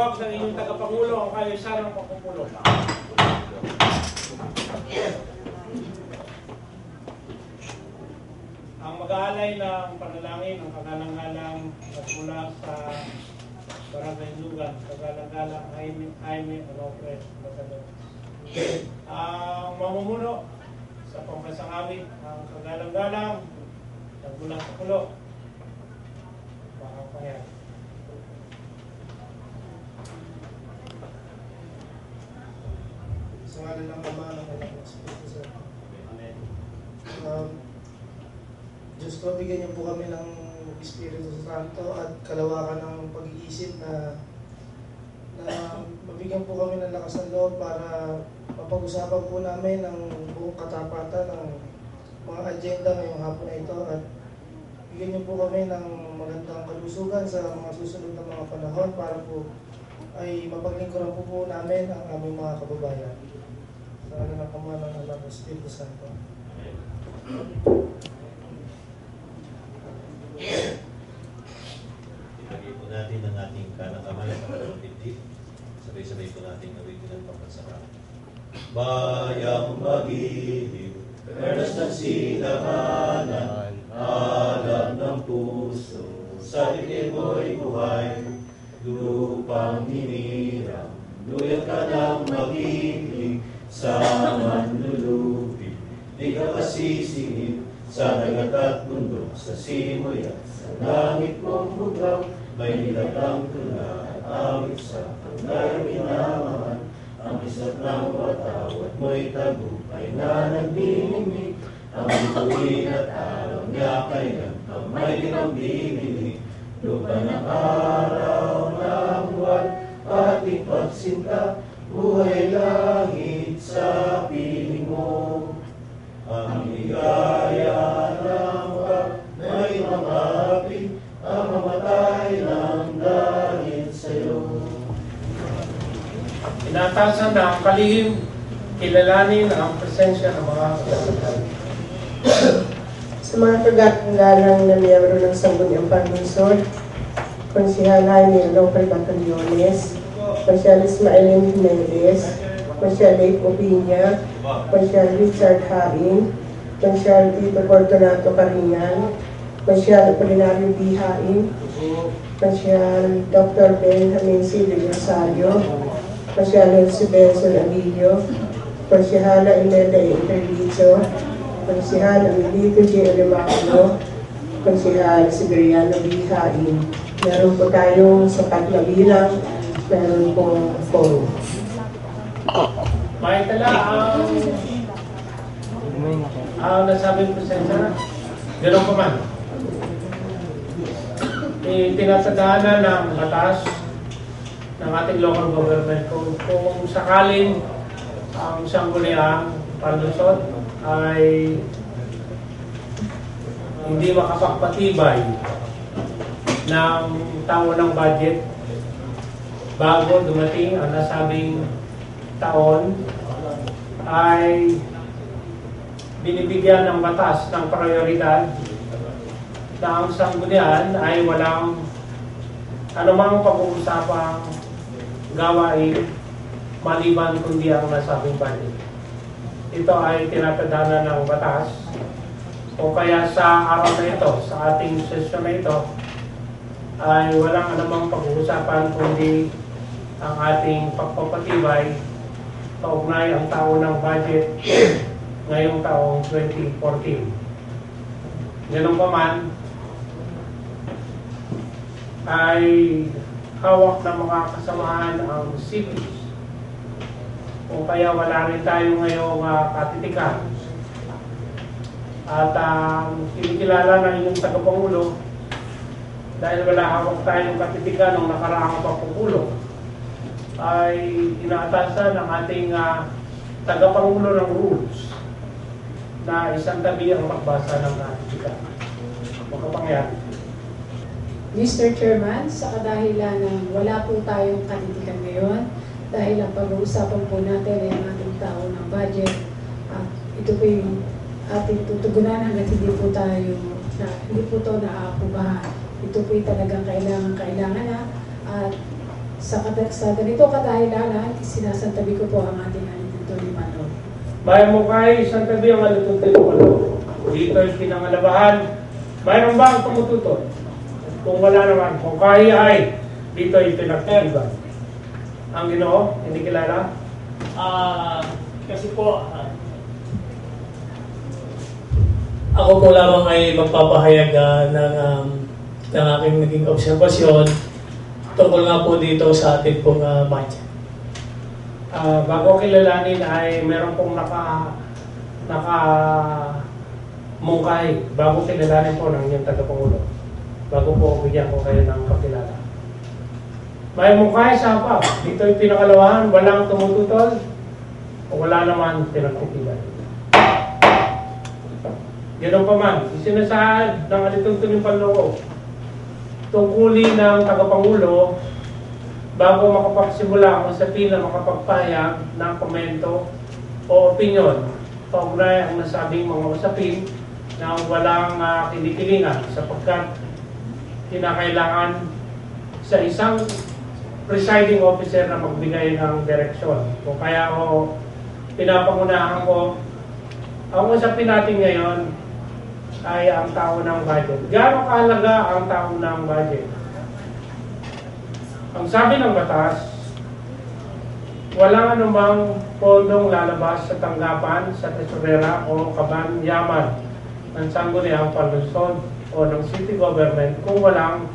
Tawag ng inyong tagapangulo ang kaayusan ng pagpupulo. Ang mag-aalay ng panalangin ng kagalang-galang at mula sa Barangay Lugan, kagalang-galang Jaime Onofre Batalo. Ang mamumuno sa pambansang awit ang kagalang-galang at mula sa pulo. Bakang Pangyan. Sa ngalan ng Ama ng Anak ng Espiritu Santo. Amen. Diyos ko, bigyan niyo po kami ng Espiritu Santo at kalawakan ng pag-iisip na mabigyan po kami ng lakas ng loob para mapag-usapan po namin ang buong katapatan ng mga agenda ngayong hapon na ito at bigyan niyo po kami ng magandang kalusugan sa mga susunod na mga panahon para po ay mapaglingkuran po namin ang aming mga kababayan. Sa ngalan ng Ama ng Anak ng Espiritu Santo. Ilagay po natin ang ating kanang kamay at kanan dibdib. Sabay-sabay po natin awitin ang pagkasarap. Bayang mag-ibig, perlas ng silanganan, alam ng puso, sa tinig mo'y buhay, lupang hinirang, luyat ka ng mag-ibig, sa manlulubi, di ka masisingit, sa dagat at mundo, sa simoy at sa langit mong buglaw, may nilatang tula at awit sa tunay minamahal. Ang isat ng watawat mo'y tagumpay na nagdinimig. Ang bituin at araw niya kailan kamay din ang bibili. Lupa ng araw ng buwan, ating pagsinta, buhay langit sa piling mo. Ang ligaya ng wag, may mamapi, ang mamatay ng dahil sa'yo. Inatasan na ang kalihim, kilalanin ang presensya ng mga kasalanan. Sa mga kagalang na miyembro ng Sangguniang Panglunsod, Konsehal Jaime Onofre Batallones, Konsehal Ismael Jimenez, Konsehal Dave Opiña, Konsehal Richard Hain, Konsehal Tito Fortunato Caringan, Konsehal Apolinario B. Hain, Konsehal Dr. Benjamin C. de Rosario, Konsehal si Benson Abilio, Konsehala Imelda Interlizzo, Konsehal Amilito J. Olimaculo, Konsehal Siberiano B. Hain. Meron po tayong sapat na bilang, meron pong phone. May tala ang nasabing presensya, gano'n pa man. Tinatadhana ng batas ng ating local government kung sakaling ang Sangguniang Panglunsod ay hindi makapagpatibay ng taon ng budget bago dumating ang nasabing taon, ay binibigyan ng batas ng prioridad na ang Sanggunian ay walang anumang pag-uusapang gawain maliban kundi ang nasabing budget. Ito ay tinatadhana ng batas, o kaya sa araw na ito, sa ating sesyon na ito, ay walang anumang pag-uusapan kundi ang ating pagpapatibay kaugnay ang taon ng budget ngayong taong 2014. Ganun pa man, ay hawak ng mga kasamahan ang cities, o kaya wala rin tayo ngayong katitikan. At kinikilala ng inyong tagapangulo dahil wala hawak tayong katitikan ng nakaraang pagpupulo, ay inaatasan ng ating tagapangulo ng rules na isang tabi ang magbasa ng katitikan. Magkapangyan. Mr. Chairman, sa kadahilan ng wala po tayong katitikan ngayon, dahil ang pag-uusapan po natin ay ang ating taon ng budget, at ito po yung ating tutugunan hanggang hindi po ito naaapubahan. Ito po yung talagang kailangan na, at sa ganito kadahilanan, sinasantabi ko po ang ating alitunto ni Manong. Bayan mo kay isang tabi ang alitunto ni Manong. Dito ay pinangalabahan. Mayroon ba ang tumututo? Kung wala naman, kung kaya ay dito ay pinagtibay. Ang Ginoo, hindi kilala? Kasi po, ako po lamang ay magpapahayag ng aking naging obserbasyon tungkol nga po dito sa ating pong budget. Bago kilalanin ay meron pong mungkahi bago kilalanin po ng inyong tagapangulo. Bago po bigyan ko kayo ng kakilala. May mungkahi sa apa. Dito yung pinakalawahan, walang tumututol o wala naman pinagtitigan. Ganun pa man, isinasaad ng alitong tuning panloob tungkulin ng tagapangulo bago makapagsimula ang usapin na makapagpahayag ng komento o opinyon paugnay ang nasabing mga usapin na walang kinikilingan sapagkat kinakailangan sa isang presiding officer na magbigay ng direksyon. Kung kaya ako pinapangunahan ko, ang usapin natin ngayon ay ang tao ng budget. Gaano kahalaga ang tao ng budget? Ang sabi ng batas, walang anumang pondong lalabas sa tanggapan, sa tesorera o kabanyaman ng sangguniang palusod o ng city government kung walang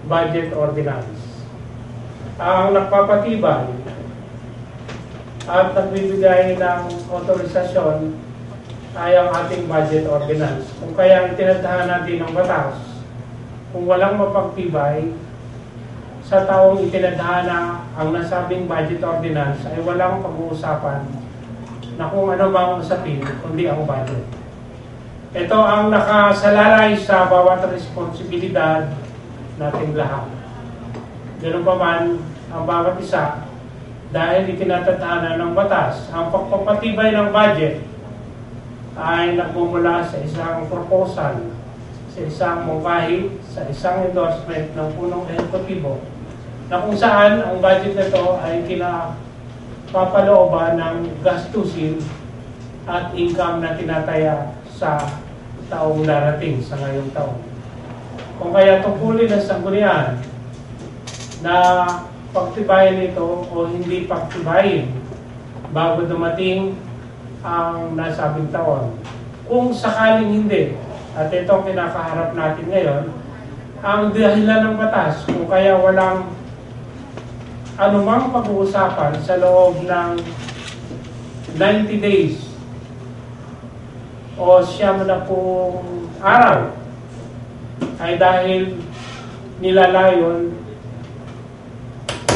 budget ordinance. Ang nagpapatibay at nagbibigay ng otorisasyon ay ang ating budget ordinance. Kung kaya itinadhana natin ng batas, kung walang mapagtibay sa taong itinadhana ang nasabing budget ordinance ay walang pag-uusapan na kung ano bang usapin kundi ang budget. Ito ang nakasalalay sa bawat responsibilidad nating lahat. Ganun pa man ang bawat isa dahil itinatadhana ng batas. Ang pagpapatibay ng budget ay nagmumula sa isang proposal, sa isang mungkahi, sa isang endorsement ng punong ehekutibo na kung saan ang budget nito ay kinapapalooban ng gastusin at income na tinataya sa taong darating sa ngayong taon. Kung kaya tungkulin ng sanggunian na pagtibayin ito o hindi pagtibayin bago dumating ang nasabing taon. Kung sakaling hindi, at ito ang kinakaharap natin ngayon, ang dahilan ng batas, kung kaya walang anumang pag-uusapan sa loob ng 90 days o siyam na pong araw, ay dahil nilalayon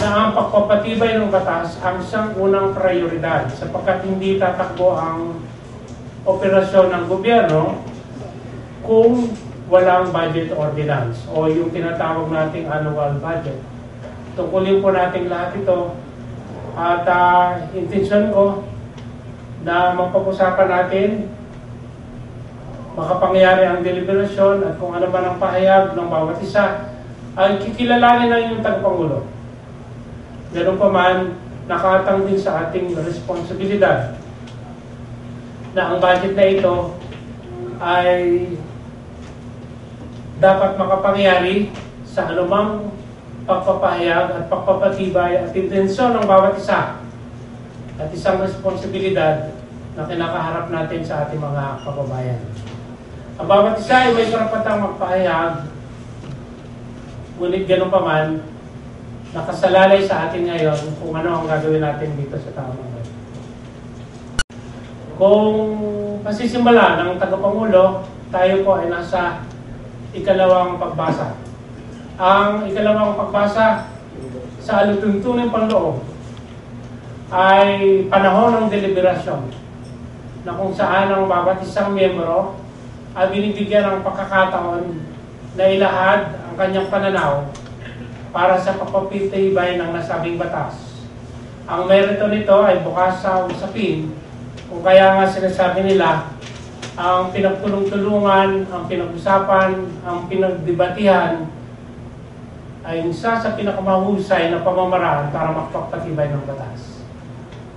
na ang pagpapatibay ng batas ang siyang unang prioridad sapagkat hindi tatakbo ang operasyon ng gobyerno kung walang budget ordinance o yung tinatawag nating annual budget. Tungkulin po natin lahat ito at intensyon ko na magpag-usapan natin makapangyari ang deliberasyon at kung ano man ang pahayag ng bawat isa ay kikilalanin na yung tagapangulo. Ganun pa man, nakatang din sa ating responsibilidad na ang budget na ito ay dapat makapangyari sa anumang pagpapahayag at pagpapatibay at intensyon ng bawat isa at isang responsibilidad na kinakaharap natin sa ating mga kababayan. Ang bawat isa ay may karapatang magpahayag, ngunit ganun pa man, nakasalalay sa atin ngayon kung ano ang gagawin natin dito sa taong bayan. Kung pasisimula ng tagapangulo, tayo po ay nasa ikalawang pagbasa. Ang ikalawang pagbasa sa alituntunin panloob ay panahon ng deliberasyon na kung saan ang bawat isang miyembro ay binibigyan ng pagkakataon na ilahad ang kanyang pananaw para sa pagpapatibay ng nasabing batas. Ang merito nito ay bukas sa usapin, kung kaya nga sinasabi nila, ang pinagtulong-tulungan, ang pinag-usapan, ang pinagdebatihan ay isa sa pinakamahusay na pamamaraan para makapagpatibay ng batas.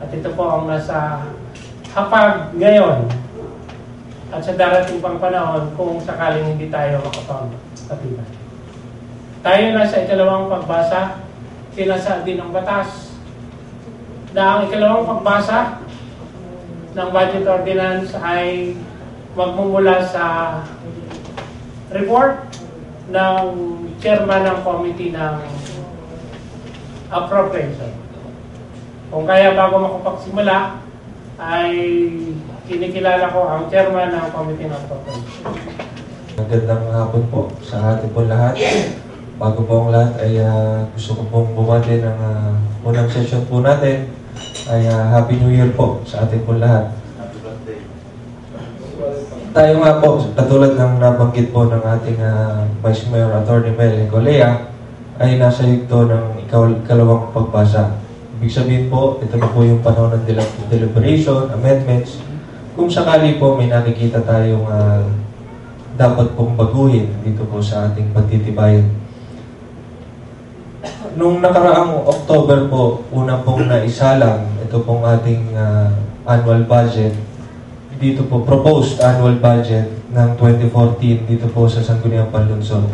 At ito po ang nasa hapag ngayon at sa darating pang panahon kung sakaling hindi tayo makapagpatibay. Tayo na sa ikalawang pagbasa, sinasaad din ng batas na ang ikalawang pagbasa ng budget ordinance ay magmumula sa report ng chairman ng committee ng appropriation. Kung kaya bago makapagsimula ay kinikilala ko ang chairman ng committee ng appropriation. Magandang hapon po sa ating po lahat. Bago po ang lahat ay gusto ko pong bumati ng unang session po natin ay Happy New Year po sa ating po lahat. Tayo nga po, katulad ng nabanggit po ng ating Vice Mayor Atty. Mel Ecolea, ay nasa yugto ng ikalawang pagbasa. Ibig sabihin po, ito na po yung panahon ng deliberation, amendments. Kung sakali po may nakikita tayong dapat pong baguhin dito po sa ating pagtitibayan. Nung nakaraang October po, una pong naisalang ito pong ating annual budget. Dito po, proposed annual budget ng 2014 dito po sa Sangguniang Panlunsod.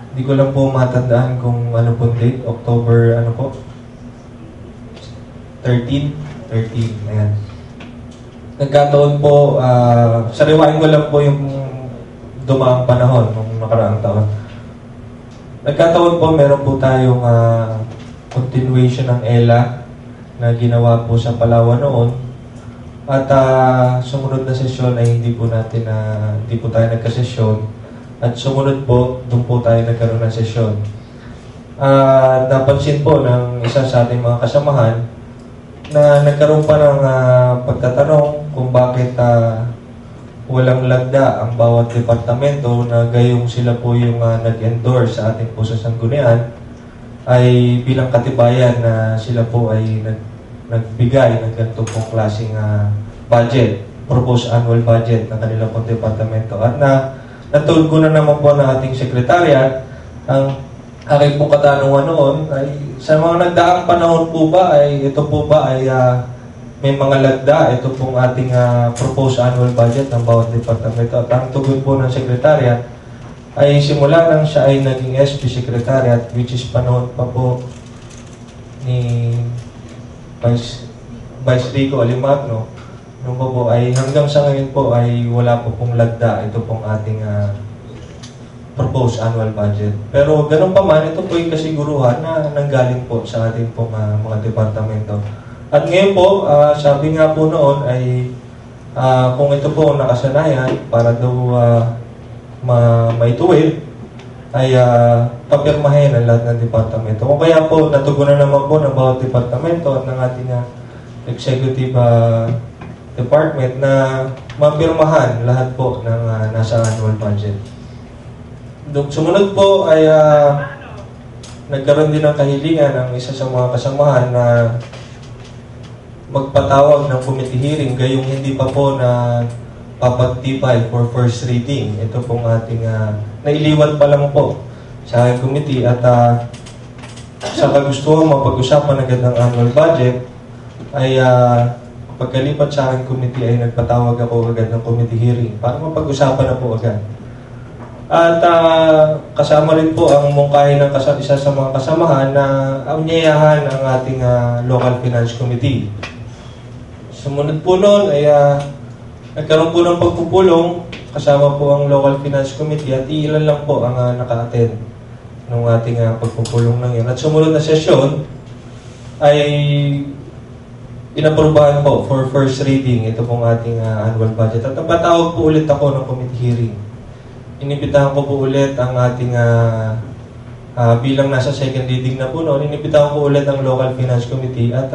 Hindi ko lang po matandaan kung ano po date, October, ano po? 13, ayan. Nagkataon po, sariwain ko lang po yung dumaang panahon nung nakaraang taon. Nagkataon po, meron po tayong continuation ng ELA na ginawa po sa Palawan noon. At sumunod na sesyon ay hindi po tayo nagkasesyon. At sumunod po, doon po tayo nagkaroon ng sesyon. Napansin po ng isa sa ating mga kasamahan na nagkaroon pa ng pagtatanong kung bakit walang lagda ang bawat departamento na gayong sila po yung nag-endorse sa ating po sa Sanggunian ay bilang katibayan na sila po ay nagbigay ng ganito pong klaseng budget, proposed annual budget ng kanila pong departamento. At natulog ko na naman po ng ating secretariat, ang aking pong katanungan noon ay sa mga nagdaang panahon po ba ay ito po ba ay may mga lagda, ito pong ating proposed annual budget ng bawat departamento. At ang tugon po ng secretariat ay simula nang siya ay naging SP secretariat, which is panahon pa po ni Vice Rico Alimagno, nung po ay hanggang sa ngayon po ay wala po pong lagda ito pong ating proposed annual budget. Pero ganun pa man, ito po yung kasiguruhan na nanggaling po sa ating pong mga departamento. At ngayon po, sabi nga po noon ay kung ito po ang nakasanayan para daw maituwid, ay papirmahin ang lahat ng departamento. Kung kaya po, natugunan naman po ng bawat departamento at ng ating executive department na mapirmahan lahat po ng nasa annual budget. Sumunod po ay nagkaroon din ng kahilingan ng isa sa mga kasamahan na magpatawag ng committee hearing gayong hindi pa po na papagtibay for first reading. Ito pong ating nailiwan pa lang po sa committee at sa kagustuhan mapag-usapan agad ng annual budget ay pagkalipat sa aking committee ay nagpatawag ako agad ng committee hearing para mapag-usapan na po agad. At kasama rin po ang mungkahi ng isa sa mga kasamahan na anyayahan ang ating local finance committee. Sumunod po noon ay nagkaroon po ng pagpupulong kasama po ang local finance committee at ilan lang po ang naka-attend ng ating pagpupulong ng yan. At sumunod na sesyon ay inaprubahan po for first reading ito pong ating annual budget. At napatawag po ulit ako ng committee hearing. Inibitahan ko po ulit ang ating bilang nasa second reading na po noon, inibitahan ko ulit ang local finance committee at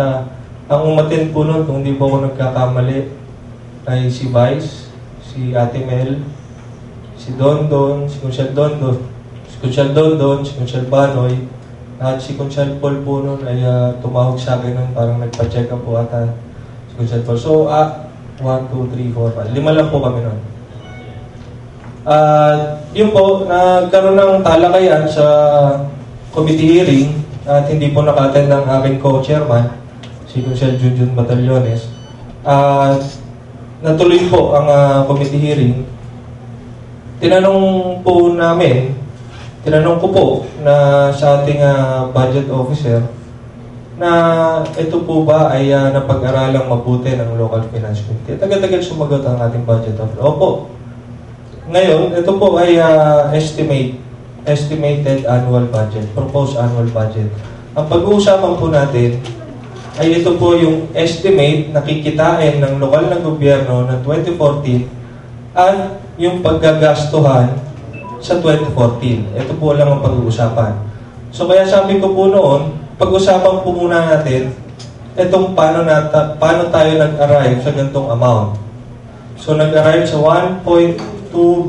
ang umattend po noon, kung hindi po ako nagkakamali, ay si Vice, si Ate Mel, si Dondon, si Conchal Dondon, si Conchal Banoy, at si Conchal Paul po noon ay tumawag sa akin noon, parang nagpa-check up po ata si Conchal Paul. So, 1, 2, 3, 4, 5. 5 lang po kami noon. Yun po, nagkaroon ng talakayan sa committee hearing at hindi po naka-attend ng aking co-chairman, si Consel Junjun Batallones. Natuloy po ang committee hearing. Tinanong ko po na sa ating budget officer na ito po ba ay napag-aralang mabuti ng local finance committee. Tagal-tagal sumagot ang ating budget officer. Opo. Ngayon, ito po ay estimated annual budget, proposed annual budget. Ang pag-uusapan po natin ay ito po yung estimate na kikitain ng lokal na gobyerno ng 2014 at yung paggagastuhan sa 2014. Ito po lang ang pag-uusapan. So kaya sabi ko po noon, pag-usapan po muna natin itong paano tayo nag-arrive sa ganitong amount. So nag-arrive sa 1.2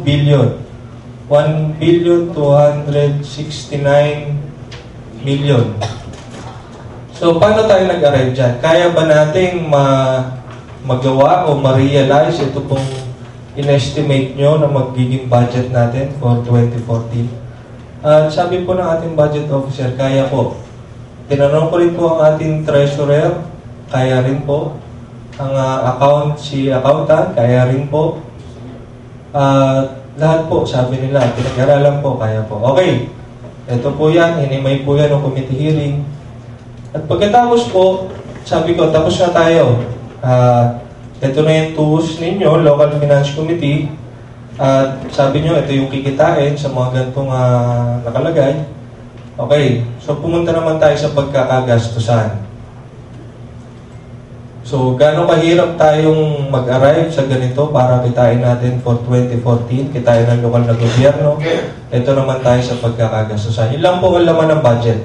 billion. 1,269,000,000. So, paano tayo nag-arrive dyan? Kaya ba nating magawa o ma-realize ito pong in-estimate nyo na magiging budget natin for 2014? Sabi po ng ating budget officer, kaya po. Tinanong ko rin po ang ating treasurer, kaya rin po. Ang accountant, kaya rin po. Lahat po, sabi nila, pinag-aralan po, kaya po. Okay, ito po yan, hinimay po yan ng committee hearing. At pagkatapos po, sabi ko, tapos na tayo. Ito na yung tools ninyo, Local Finance Committee. At sabi nyo, ito yung kikitain sa mga ganitong nakalagay. Okay, so pumunta naman tayo sa pagkakagastusan. So, gano'ng kahirap tayong mag-arrive sa ganito para kitain natin for 2014, kitain ng lokal na gobyerno. Ito naman tayo sa pagkakagastusan. Yun lang po ang laman ng budget.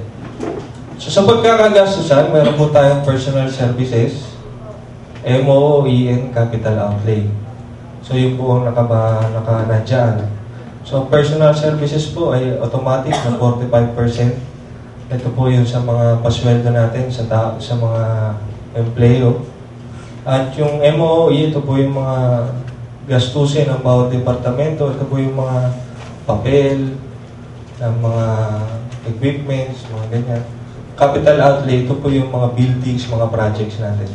So, sa pagkakagastusan, meron po tayong personal services, MOEN capital outlay. So, yun po ang nakanadyan. So, personal services po ay automatic na 45%. Ito po yun sa mga pasweldo natin, sa mga empleo. At yung MOE, ito po yung mga gastusin ng bawat departamento. Ito po yung mga papel, ng mga equipments, mga ganyan. Capital outlay, ito po yung mga buildings, mga projects natin.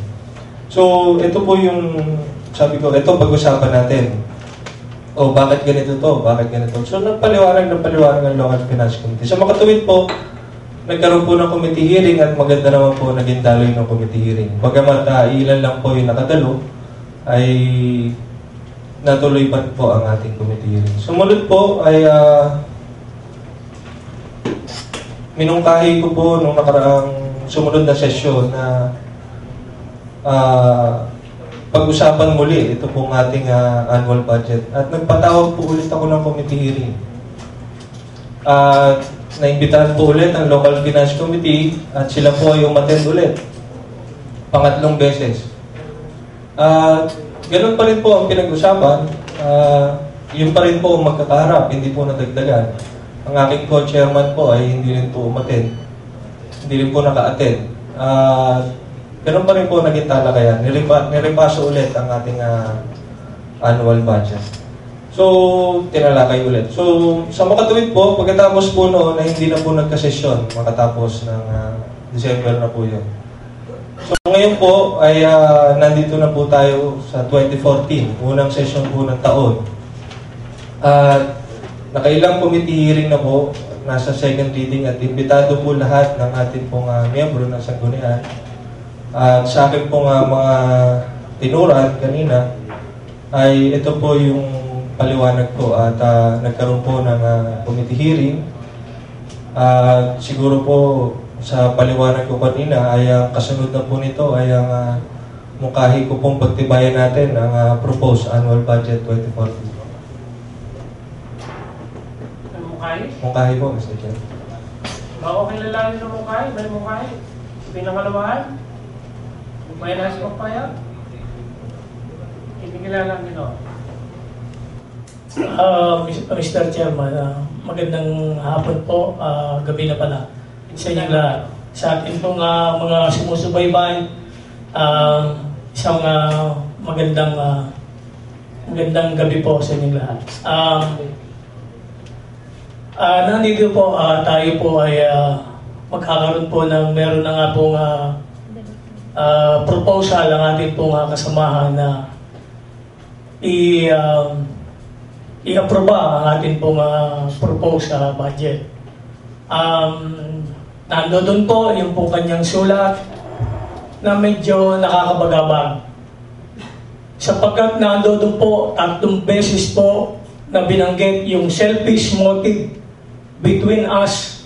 So, ito po yung, sabi ko, ito pag-usapan natin. O, bakit ganito to? Bakit ganito? So, nagpaliwanag ang Local Finance Committee. So, makatuwid po, nagkaroon po ng committee hearing at maganda naman po naging daloy ng committee hearing. Bagamat ilan lang po yung nakadalo, ay natuloy pa po ang ating committee hearing. Sumunod po ay minungkahi ko po nung nakaraang sumunod na sesyon na pag-usapan muli ito pong ating annual budget. At nagpatawag po ulit ako ng committee hearing. Naimbitahan po ulit ang Local Finance Committee at sila po ay umattend ulit. Pangatlong beses. Ganun pa rin po ang pinag-usapan. Yun pa rin po ang magkakaharap, hindi po nadagdagan. Ang aking co-chairman po ay hindi rin po umattend. Hindi rin po naka-attend. Ganun pa rin po naging talakayan. Nirepaso ulit ang ating annual budget. So, tinalakay ulit. So, sa makatuwid po, pagkatapos po noon na hindi na po nagkasesyon, makatapos ng December na po yun. So, ngayon po ay nandito na po tayo sa 2014, unang session po ng taon. Nakailang committee hearing na po, nasa second reading at imbitado po lahat ng ating pong miyembro ng sanggunian. At sa akin pong mga tinuran kanina, ay ito po yung paliwanag ko at nagkaroon po ng committee hearing. Siguro po sa paliwanag ko kanina ay kasunod na po nito ay ang mungkahi ko pong pagtibayan natin ang proposed annual budget 2014. Ang mungkahi? Mungkahi po, Mr. Chair. Baka kilalanin ng mungkahi? May mungkahi? Pinangalawahan? May nasa pagpayag? Hindi kilala nito. Mr. Chairman, magandang hapon po, gabi na pala sa inyong lahat. Sa atin pong mga sumusubaybay, isang magandang gabi po sa inyong lahat. Nandito po, tayo po ay magkakaroon po ng meron na nga pong proposal ang ating pong kasamahan na i-aproba ang ating pong proposal budget. Nandoon po yung pong kanyang sulat na medyo nakakabagabag. Sapagkat nandoon po 3 beses po na binanggit yung selfish motive between us.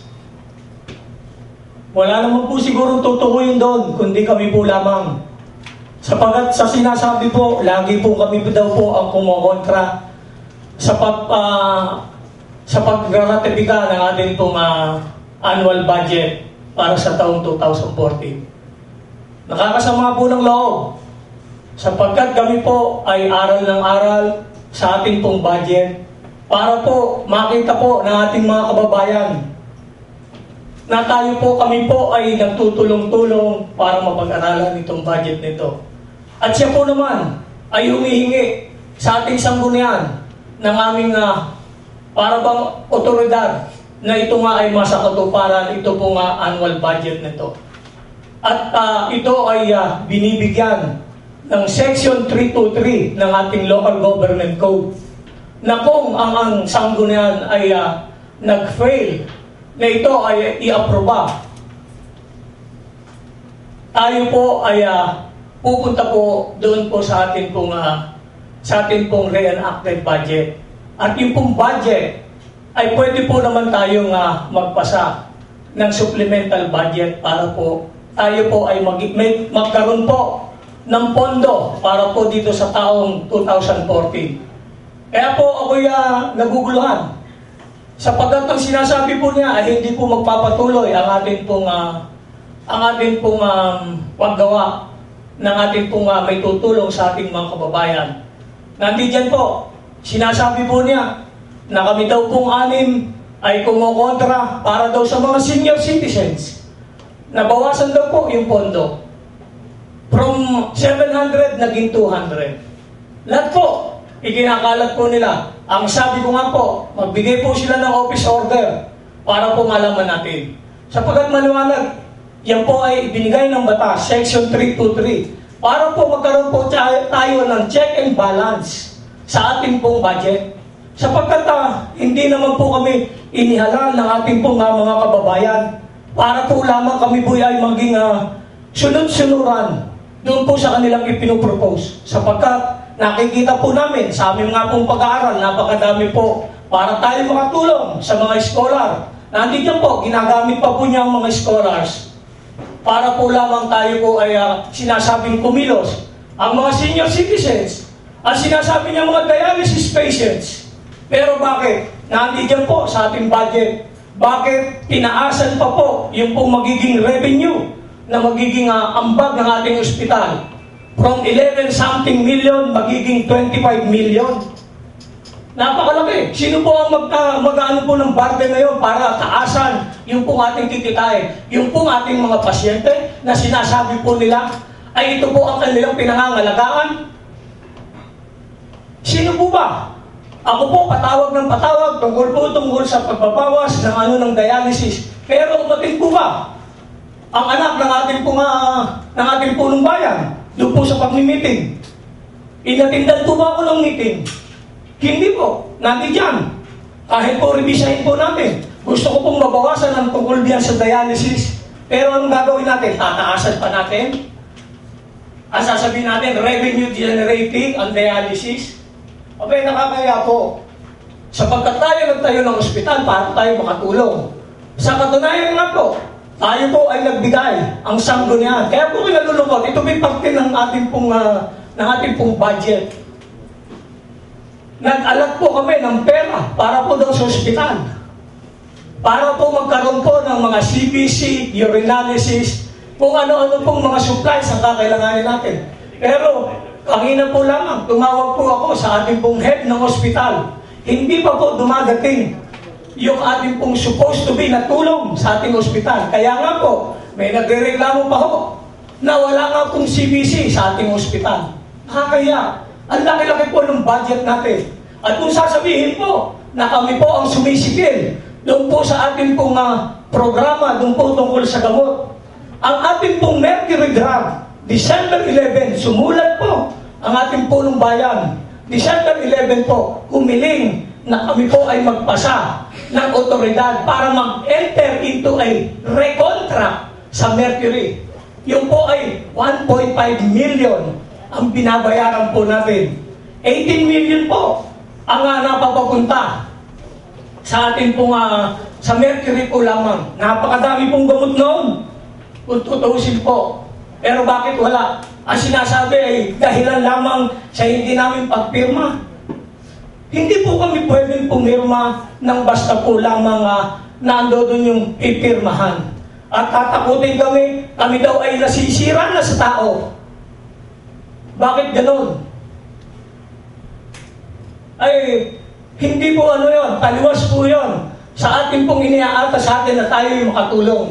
Wala naman po siguro totoo yun doon, kundi kami po lamang. Sapagkat sa sinasabi po, lagi po kami daw po ang kumokontra sa pag-ratifika ng ating pong annual budget para sa taong 2014. Nakakasama po ng loob sapagkat kami po ay aral ng aral sa ating pong budget para po makita po ng ating mga kababayan na tayo po, kami po ay nagtutulong-tulong para mapag-aralan itong budget nito. At siya po naman ay humihingi sa ating sanggunian ng aming para bang otoridad na ito nga ay masakatuparan, ito po nga annual budget nito. At ito ay binibigyan ng Section 323 ng ating Local Government Code na kung ang sanggunian ay nag-fail na ito ay i-aproba, tayo po ay pupunta po doon po sa ating pong re-enacted budget. At yung pong budget ay pwede po naman tayong magpasa ng supplemental budget para po tayo po ay magkaroon po ng pondo para po dito sa taong 2014. Kaya po ako'y naguguluhan sapagkat ang sinasabi po niya ay hindi po magpapatuloy ang ating pong paggawa ng ating pong may tutulong sa ating mga kababayan. Nandiyan po, sinasabi po niya na kami daw pong 6 ay kumokontra para daw sa mga senior citizens. Nabawasan daw po yung pondo. From 700 naging 200. Lahat po, ikinakalat po nila. Ang sabi ko nga po, magbigay po sila ng office order para po malaman natin. Sapagkat maliwanag, yan po ay ibinigay ng batas, Section 323, para po magkaroon po tayo ng check and balance sa ating pong budget. Sapagkat hindi naman po kami inihalal ng ating pong mga kababayan para po lamang kami po ay maging sunod-sunuran doon po sa kanilang ipinopropose. Sapagkat nakikita po namin sa aming nga pong pag-aaral, napakadami po para tayo makatulong sa mga scholar. Nandiyan po, ginagamit pa po niya ang mga scholars para po lamang tayo po ay sinasabing kumilos. Ang mga senior citizens, ang sinasabi niya mga dialysis patients. Pero bakit? Nandiyan po sa ating budget. Bakit tinaasan pa po yung pong magiging revenue na magiging ambag ng ating ospital? From 11-something million, magiging 25 million. Napakalaki. Sino po ang mag-ano po ng burden ngayon para taasan yung pong ating kikitain? Yung pong ating mga pasyente na sinasabi po nila ay ito po ang kanilang pinangangalagaan? Sino po ba? Ako po patawag ng patawag tungkol sa pagbabawas ng dialysis. Pero umating po ba ang anak ng ating punong bayan doon po sa pagmi-meeting? Inatindan po ba ako ng meeting? Hindi po. Nandiyan. Kahit po revisahin po natin. Gusto ko pong mabawasan ang tungkol diyan sa dialysis. Pero anong gagawin natin? Tataasan pa natin? Ang sasabihin natin, revenue generating ang dialysis? Abay, nakakaya po. Sapagkat tayo nagtayo ng ospital para tayo makatulong. Sa katunayan nga po, tayo po ay nagbigay ang sanggunian. Kaya po nalulungkot, ito may parte ng ating pong budget. Nag-alat po kami ng pera para po daw sa ospital. Para po magkaroon po ng mga CBC, urinalysis, kung ano-ano pong mga supplies ang kakailanganin natin. Pero, kanina po lamang, tumawag po ako sa ating pong head ng ospital. Hindi pa po dumadating yung ating pong supposed to be na tulong sa ating ospital. Kaya nga po, may nagrereklamo pa ho na wala nga pong CBC sa ating ospital. Kaya, ang laki-laki po ng budget natin. At kung sasabihin po na kami po ang sumisikil doon po sa ating pong programa, doon po tungkol sa gamot. Ang ating pong mercury drug, December 11, sumulat po ang ating punong bayan. December 11 po, humiling na kami po ay magpasa ng otoridad para mag-enter into a recontract sa mercury. Yung po ay 1.5 million ang binabayaran po natin. 18 million po ang napapapunta sa atin pong sa mercury po lamang. Napakadami pong gamot noon kung tutuusin po. Pero bakit wala? Ang sinasabi ay dahilan lamang sa hindi namin pagpirma. Hindi po kami pwedeng pumirma ng basta po lamang nando doon yung pipirmahan. At tatakutin kami daw ay nasisira na sa tao. Bakit ganon? Ay, hindi po ano yun, taliwas po yun. Sa atin pong iniaata sa atin na tayo yung makatulong.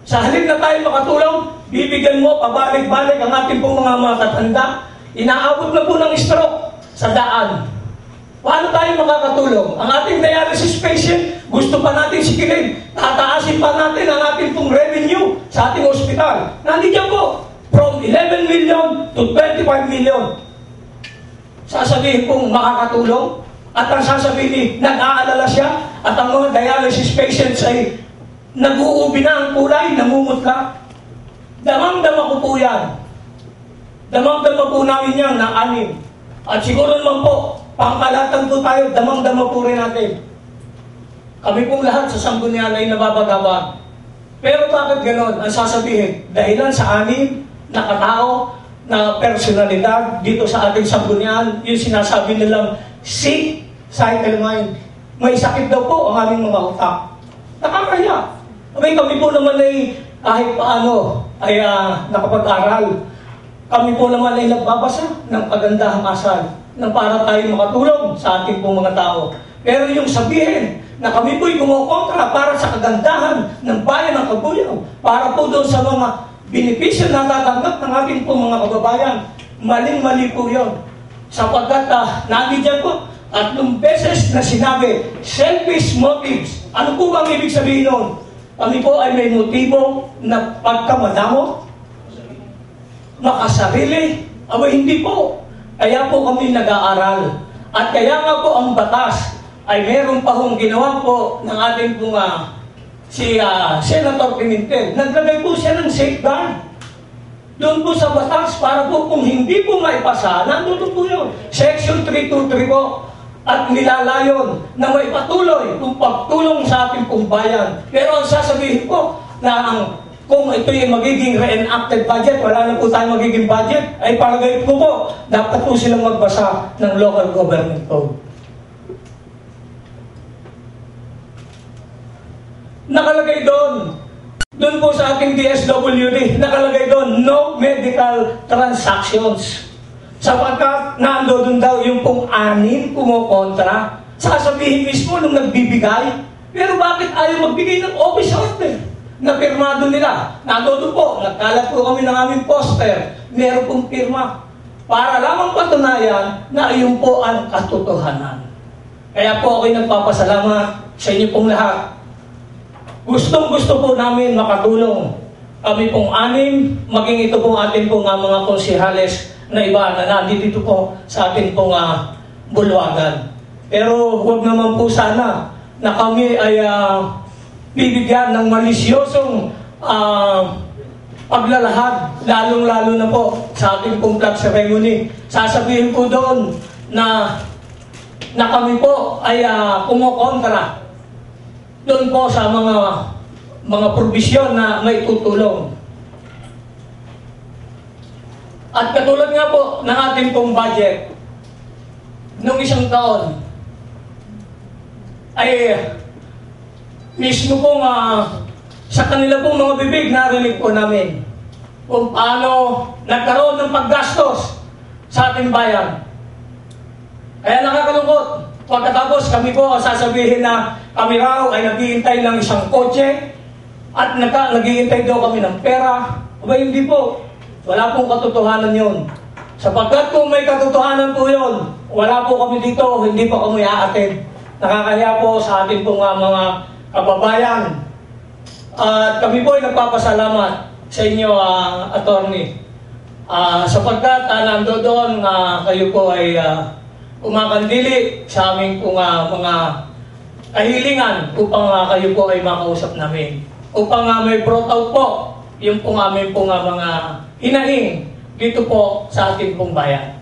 Sa halip na tayo makatulong, bibigyan mo pabalik-balik ang ating pong mga matatanda. Inaabot na po ng stroke sa daan. Paano tayo makakatulong? Ang ating dialysis patient, gusto pa natin sikilin. Tataasin pa natin ang ating pong revenue sa ating ospital. Nandiyan po, from 11 million to 25 million. Sasabihin pong makakatulong. At ang sasabihin, nag-aalala siya. At ang mga dialysis patients ay nag-uubi na ang kulay, namumutla. Damang-dama ko po yan. Damang-dama po namin yan ng 6. At siguro naman po, pangkalatan po tayo, damang-dama po rin natin. Kami pong lahat sa sanggunian ay nababagabag. Pero bakit ganon? Ang sasabihin, dahilan sa 6 na katao, na personalidad dito sa ating sanggunian, yung sinasabi nilang sick cycle mind. May sakit daw po ang aming mga utak. Nakakaya. Kami po naman ay kahit paano ay nakapag-aral. Kami po naman ay nagbabasa ng kagandahang asal na para tayo makatulong sa ating pong mga tao. Pero yung sabihin na kami po'y kumukontra para sa kagandahan ng bayan ng Cabuyao, para po doon sa mga benepisyo na natatanggap ng ating pong mga kababayan, maling-mali po yun. Sapagkat nandiyan po, 3 beses na sinabi, selfish motives. Ano po bang ibig sabihin nun? Kami po ay may motibo na pagkamadamo, makasarili. Aba, hindi po. Kaya po kami nag-aaral. At kaya nga po ang batas ay meron pa hong ginawa po ng ating pong si Senator Pimentel. Naglagay po siya ng safeguard. Doon po sa batas para po kung hindi po maipasa, nandun po yun. Section 323 po. At nilalayon na may patuloy kung pagtulong sa ating pong bayan. Pero ang sasabihin po na kung ito yung magiging reenacted budget, wala na po tayong magiging budget, ay palagay po dapat po silang magbasa ng local government code. Nakalagay doon po sa ating DSWD, nakalagay doon, no medical transactions. Sapagkat nandoon daw yung pong 6 kumukontra, sasabihin mismo nung nagbibigay, pero bakit ayaw magbigay ng office order na pirmado nila? Nandoon po, nagkalat po kami ng aming poster, meron pong pirma, para lamang patunayan na iyon po ang katotohanan. Kaya po ako'y nagpapasalamat sa inyo pong lahat. Gustong-gusto po namin makatulong. Kami pong 6, maging ito pong ating pong mga konsihales na iba na nandito po sa ating pong bulwagan. Pero huwag naman po sana na kami ay bibigyan ng malisyosong paglalahad, lalong-lalo na po sa ating pong flag ceremony. Sasabihin po doon na kami po ay kumukontra doon po sa mga probisyon na may tutulong. At katulad nga po ng ating pong budget, nung isang taon, ay mismo pong sa kanila pong mga bibig, narinig po namin kung paano nagkaroon ng paggastos sa ating bayan. Kaya nakakalungkot. Pagkatapos kami po sasabihin na kami raw ay naghihintay ng isang kotse at naghihintay daw kami ng pera. Aba, hindi po. Wala pong katotohanan yun. Sapagkat kung may katotohanan po yun, wala po kami dito, hindi po kami aatin. Nakakaya po sa ating pong mga kababayan. At kami po ay nagpapasalamat sa inyo, attorney. Sapagkat nandoon kayo po ay umakandili sa aming pong mga kahilingan upang kayo po ay makausap namin. Upang may brought out po yung pong aming pong mga hinahing dito po sa ating pong bayan.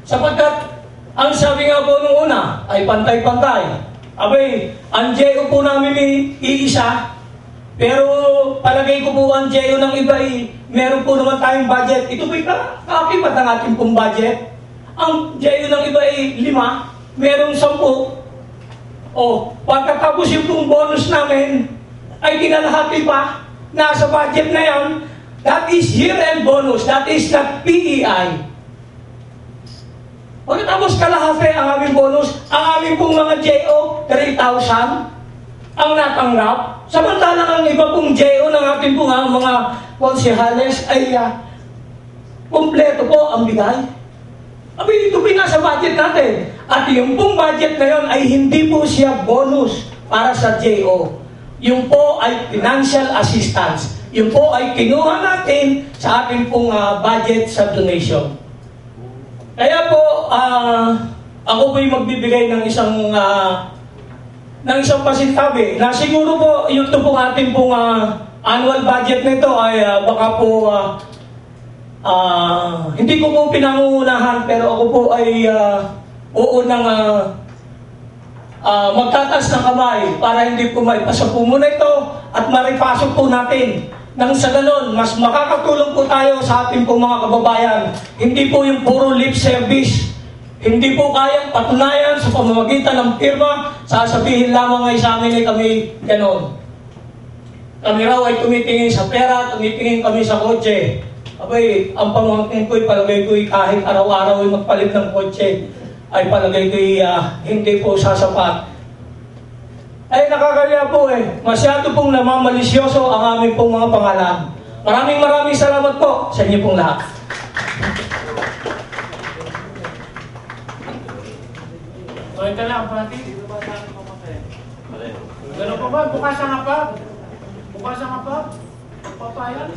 Sapagkat ang sabi nga po nung una ay pantay-pantay. Abay, ang JO po namin ay iisa, pero palagay ko po ang JO ng iba ay meron po naman tayong budget. Ito po'y kaakibat ang ating pong budget. Ang JO ng iba ay 5, merong 10. O, pagkatapos yung pong bonus namin, ay kinalahati pa, nasa budget na yan. That is year-end bonus, that is not PEI. Pagkatapos kalahati ang aming bonus, ang aming pong mga JO, 3,000, ang natanggap. Samantalang ang iba pong JO ng ating pong mga konsehales ay kompleto po ang bigay. Abi, ito po nasa budget natin. At yung pong budget na yon ay hindi po siya bonus para sa JO. Yung po ay financial assistance. Yung po ay kinuha natin sa ating pong budget sa donation. Kaya po, ako po'y magbibigay ng isang pasintabi na siguro po yung ito pong ating pong annual budget nito ay baka po hindi ko po pinangungunahan, pero ako po ay uunang magtataas ng kamay para hindi po maipasa po muna ito at maripasok po natin. Nang sa ganon, mas makakatulong po tayo sa ating pong mga kababayan. Hindi po yung puro lip service. Hindi po kayang patunayan sa pamamagitan ng firma, sasabihin lamang ay sa amin ay kami ganon. Kami raw ay tumitingin sa pera, tumitingin kami sa kotse. Abay, ang pamangkin ko'y palagay ko'y kahit araw-araw ay magpalit ng kotse, ay palagay ko'y hindi po sasapat. Ay nakakaya po masyado pong namamalisyoso ang aming pong mga pangalan. Maraming salamat po sa inyo pong lahat. Okay ka lang, pati. Gano'n pa ba? Bukas ang apag. Bukas ang apag. Papayag.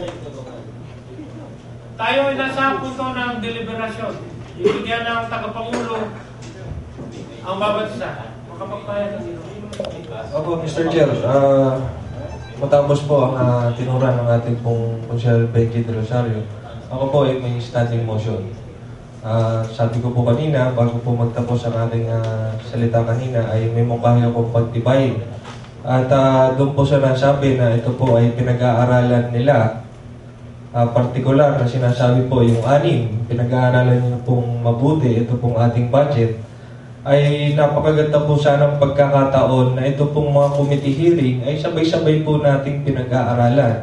Tayo ay nasa punto ng deliberasyon. Ibigyan ng tagapangulo ang babansa. Makapagpayag na sila. Opo, Mr. Chair, matapos po ang tinura ng ating pong Consul Becky de Rosario, ako po ay may standing motion. Sabi ko po kanina, bago po magtapos ang ating salita kanina, ay may mukha akong pagtibay. At doon po siya nasabi na ito po ay pinag-aaralan nila. Partikular na sinasabi po yung 6, pinag-aaralan niyo pong mabuti, ito pong ating budget, ay napakaganda po sana ang pagkakataon na ito pong mga committee hearing ay sabay-sabay po nating pinag-aaralan.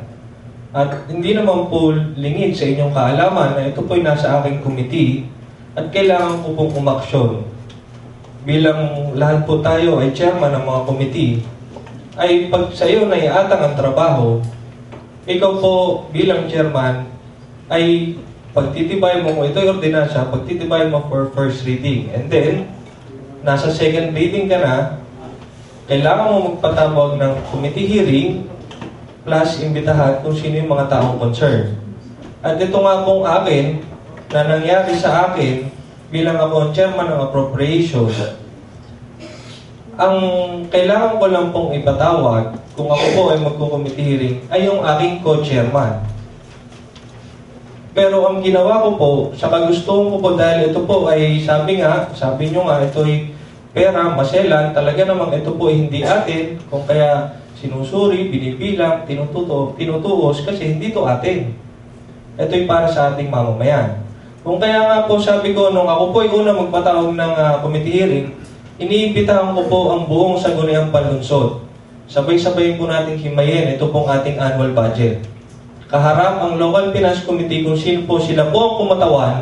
At hindi naman po lingid sa inyong kaalaman na ito po ay nasa aking committee at kailangan ko pong umaksyon. Bilang lahat po tayo ay chairman ng mga committee, ay pag sa iyo na iatang ang trabaho, ikaw po bilang chairman ay pagtitibay mo kung ito'y ordinansa, pagtitibay mo for first reading. And then, nasa second reading ka na, kailangan mo magpatawag ng committee hearing plus imbitahan kung sino yung mga taong concerned. At ito nga pong akin, na nangyari sa akin bilang ako ang chairman ng appropriation, ang kailangan ko lang pong ipatawag kung ako po ay magko-committee hearing ay yung aking co-chairman. Pero ang ginawa ko po, sa kagustuhan ko po dahil ito po ay sabi nyo nga, ito ay pera, maselan, talaga namang ito po ay hindi atin, kung kaya sinusuri, binibilang, tinutuos, kasi hindi ito atin. Ito ay para sa ating mamamayan. Kung kaya nga po sabi ko, nung ako po ay una magpatawag ng committee hearing, iniimbitahan ko po ang buong Sangguniang Panlunsod. Sabay-sabay po nating himayin ito pong ating annual budget. Kaharap ang Local Finance Committee kung sino po sila po ang kumatawan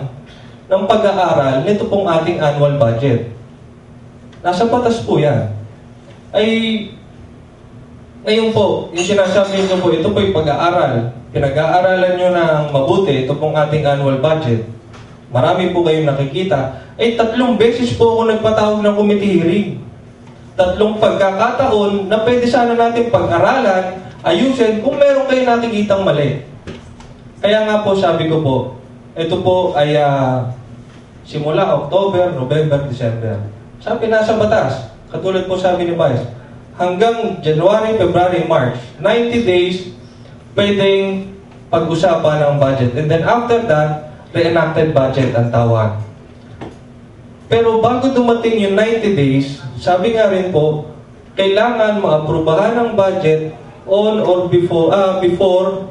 ng pag-aaral nito pong ating annual budget. Nasa batas po yan. Ay, ngayon po, yung sinasabi nyo po, ito po yung pag-aaral. Pinag-aaralan nyo ng mabuti, ito pong ating annual budget. Marami po kayong nakikita. Ay, 3 beses po ako nagpatawag ng committee hearing. 3 tatlong pagkakataon na pwede sana natin pag-aralan, ayusin kung meron kayo nakikitang mali. Kaya nga po sabi ko po, ito po ay simula October, November, December. Sabi nasa batas, katulad po sabi ni Vice, hanggang January, February, March, 90 days, pwedeng pag-usapan ng budget. And then after that, reenacted budget ang tawag. Pero bago dumating yung 90 days, sabi nga rin po, kailangan maaprubahan ng budget on or before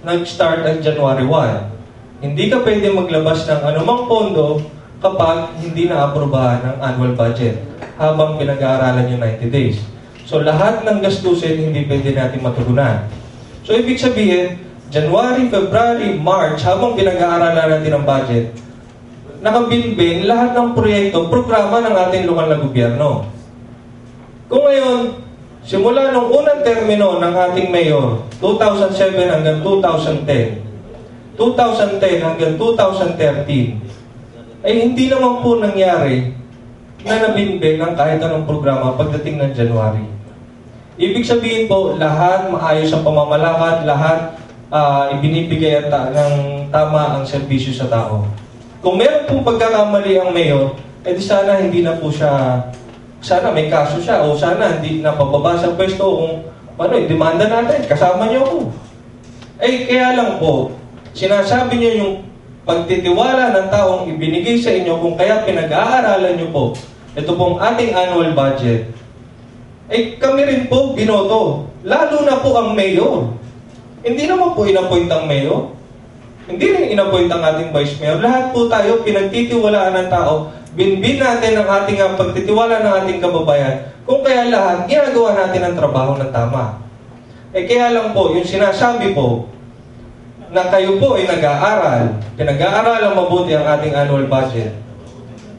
nag-start ang January 1. Hindi ka pwede maglabas ng anumang pondo kapag hindi na-aprubahan ng annual budget habang pinag-aaralan yung 90 days. So lahat ng gastusin hindi pwede natin matugunan. So ibig sabihin, January, February, March, habang pinag-aaralan natin ang budget, nakabinbin lahat ng proyekto, programa ng ating lokal na gobyerno. Kung ngayon, simula nung unang termino ng ating mayor, 2007 hanggang 2010, 2010 hanggang 2013, ay hindi naman po nangyari na nabinbin ng kahit anong programa pagdating ng January. Ibig sabihin po, lahat maayos ang pamamalakad, lahat ibinibigay ng tama ang serbisyo sa tao. Kung meron pong pagkakamali ang mayor, edi sana hindi na po siya, sana may kaso siya, o sana hindi na pababa sa pwesto, kung demanda natin, kasama niyo ako. Kaya lang po, sinasabi niyo yung pagtitiwala ng taong ibinigay sa inyo, kung kaya pinag-aaralan niyo po, ito pong ating annual budget, kami rin po binoto, lalo na po ang mayor. Hindi naman po inappoint ang mayor. Hindi rin inappoint ang ating vice mayor. Lahat po tayo pinagtitiwalaan ng tao. Binbin natin ang ating pagtitiwala ng ating kababayan. Kung kaya lahat, ginagawa natin ang trabaho ng tama. Kaya lang po, yung sinasabi po, na kayo po ay nag-aaral, pinag-aaralan mabuti ang ating annual budget.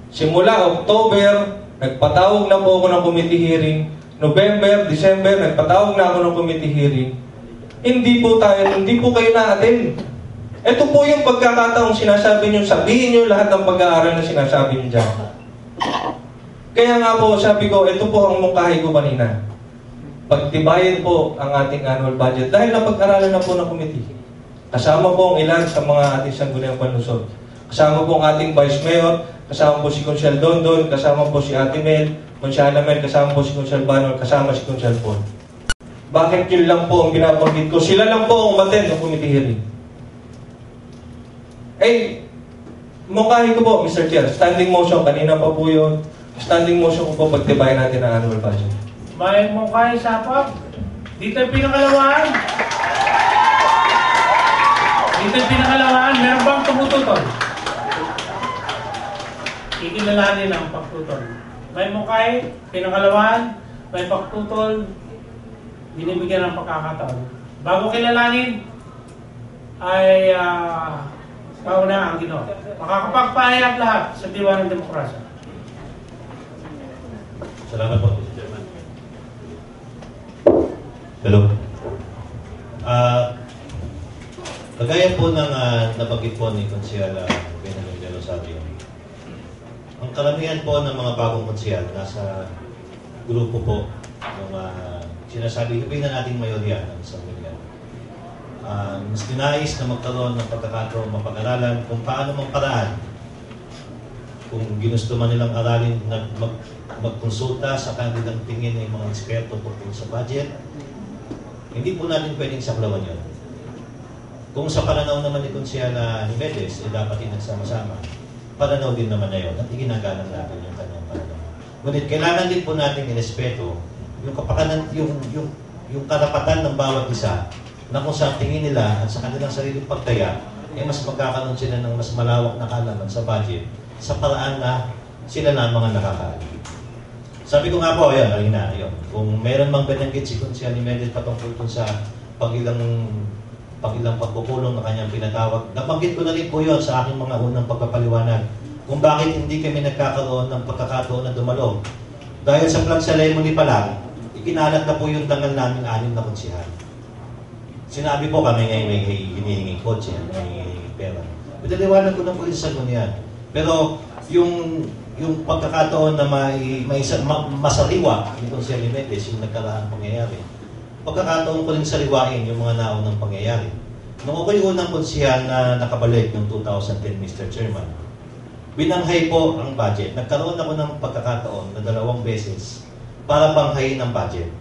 Simula October, nagpatawag na po ako ng committee hearing. November, December, nagpatawag na ako ng committee hearing. Hindi po kayo na-attend. Ito po yung pagkakataong sinasabi nyo, sabihin nyo lahat ng pag-aaral na sinasabi nyo dyan. Kaya nga po, sabi ko, ito po ang mungkahi ko kanina. Pagtibayin po ang ating annual budget dahil napag-aralan na po ng committee. Kasama po ang ilan sa mga ating sangguniang panlusod. Kasama po ang ating vice mayor, kasama po si Consiel Dondon, kasama po si Ate Mel, Consiel Mel, kasama po si Consiel Banol, kasama si Consiel Paul. Bakit yun lang po ang binabanggit ko? Sila lang po ang umattend ng committee hearing. Mungkahi ko po, Mr. Chair, standing motion, kanina pa po yun. Standing motion ko po pagtibayin natin ang annual budget. May mungkahi sapag. Dito yung pinakalawaan. Meron bang tumututol? Ikilalanin ang pagtutol. May mungkahi, pinakalawaan, may pagtutol, binibigyan ng pagkakataon. Bago kilalanin, ay pauna ang Ginoo. Makakapagpahayag lahat sa diwa ng demokrasya. Salamat po, Mr. Chairman. Hello. Kagaya po ng nabanggit po ni Consiel Benjamin Rosario, ang karamihan po ng mga bagong konsehal nasa grupo po ng sinasabi, sabihin na natin mayorya ng sanggunian. Mas dinais na magkaroon ng pagkakataon mapag-aralan kung paano mang paraan. Kung ginusto man nilang aralin na magkonsulta sa kanilang tingin ng mga eksperto tungkol sa budget, hindi po natin pwedeng saklawan yun. Kung sa pananaw naman ni Consiel Jimenez, dapat din nagsama-sama, pananaw din naman na yun at iginagalang natin yung kanyang pananaw. Ngunit kailangan din po natin irespeto yung kapakanan, yung karapatan ng bawat isa na kung sa tingin nila at sa kanilang sariling pagtaya, mas magkakaroon sila ng mas malawak na kaalaman sa budget sa paraan na sila lamang ang nakakaalam. Sabi ko nga po, ayun. Kung meron mang binanggit si Consiel Jimenez patungkol sa pag-ilang pagpupulong na kanyang pinatawag, nabanggit ko na rin po yun sa aking mga unang pagpapaliwanag kung bakit hindi kami nagkakaroon ng pagkakataon na dumalo. Dahil sa flag ceremony pa lang, ikinalat na po yung dangal namin 6 na konsehal. Sinabi po kami ngayon may hinihinging kotse, may hinihinging pera. Pinaliwanag ko na po yung sanggunian. Pero yung yung pagkakataon na masaliwa itong si Alimedes, yung nagkaraan pangyayari. Pagkakataon ko rin saliwain yung mga naunang pangyayari. Nung ako'y unang konsyal na nakabalik noong 2010, Mr. Chairman, binanghay po ang budget. Nagkaroon ako ng pagkakataon na 2 beses para banghayin ang budget.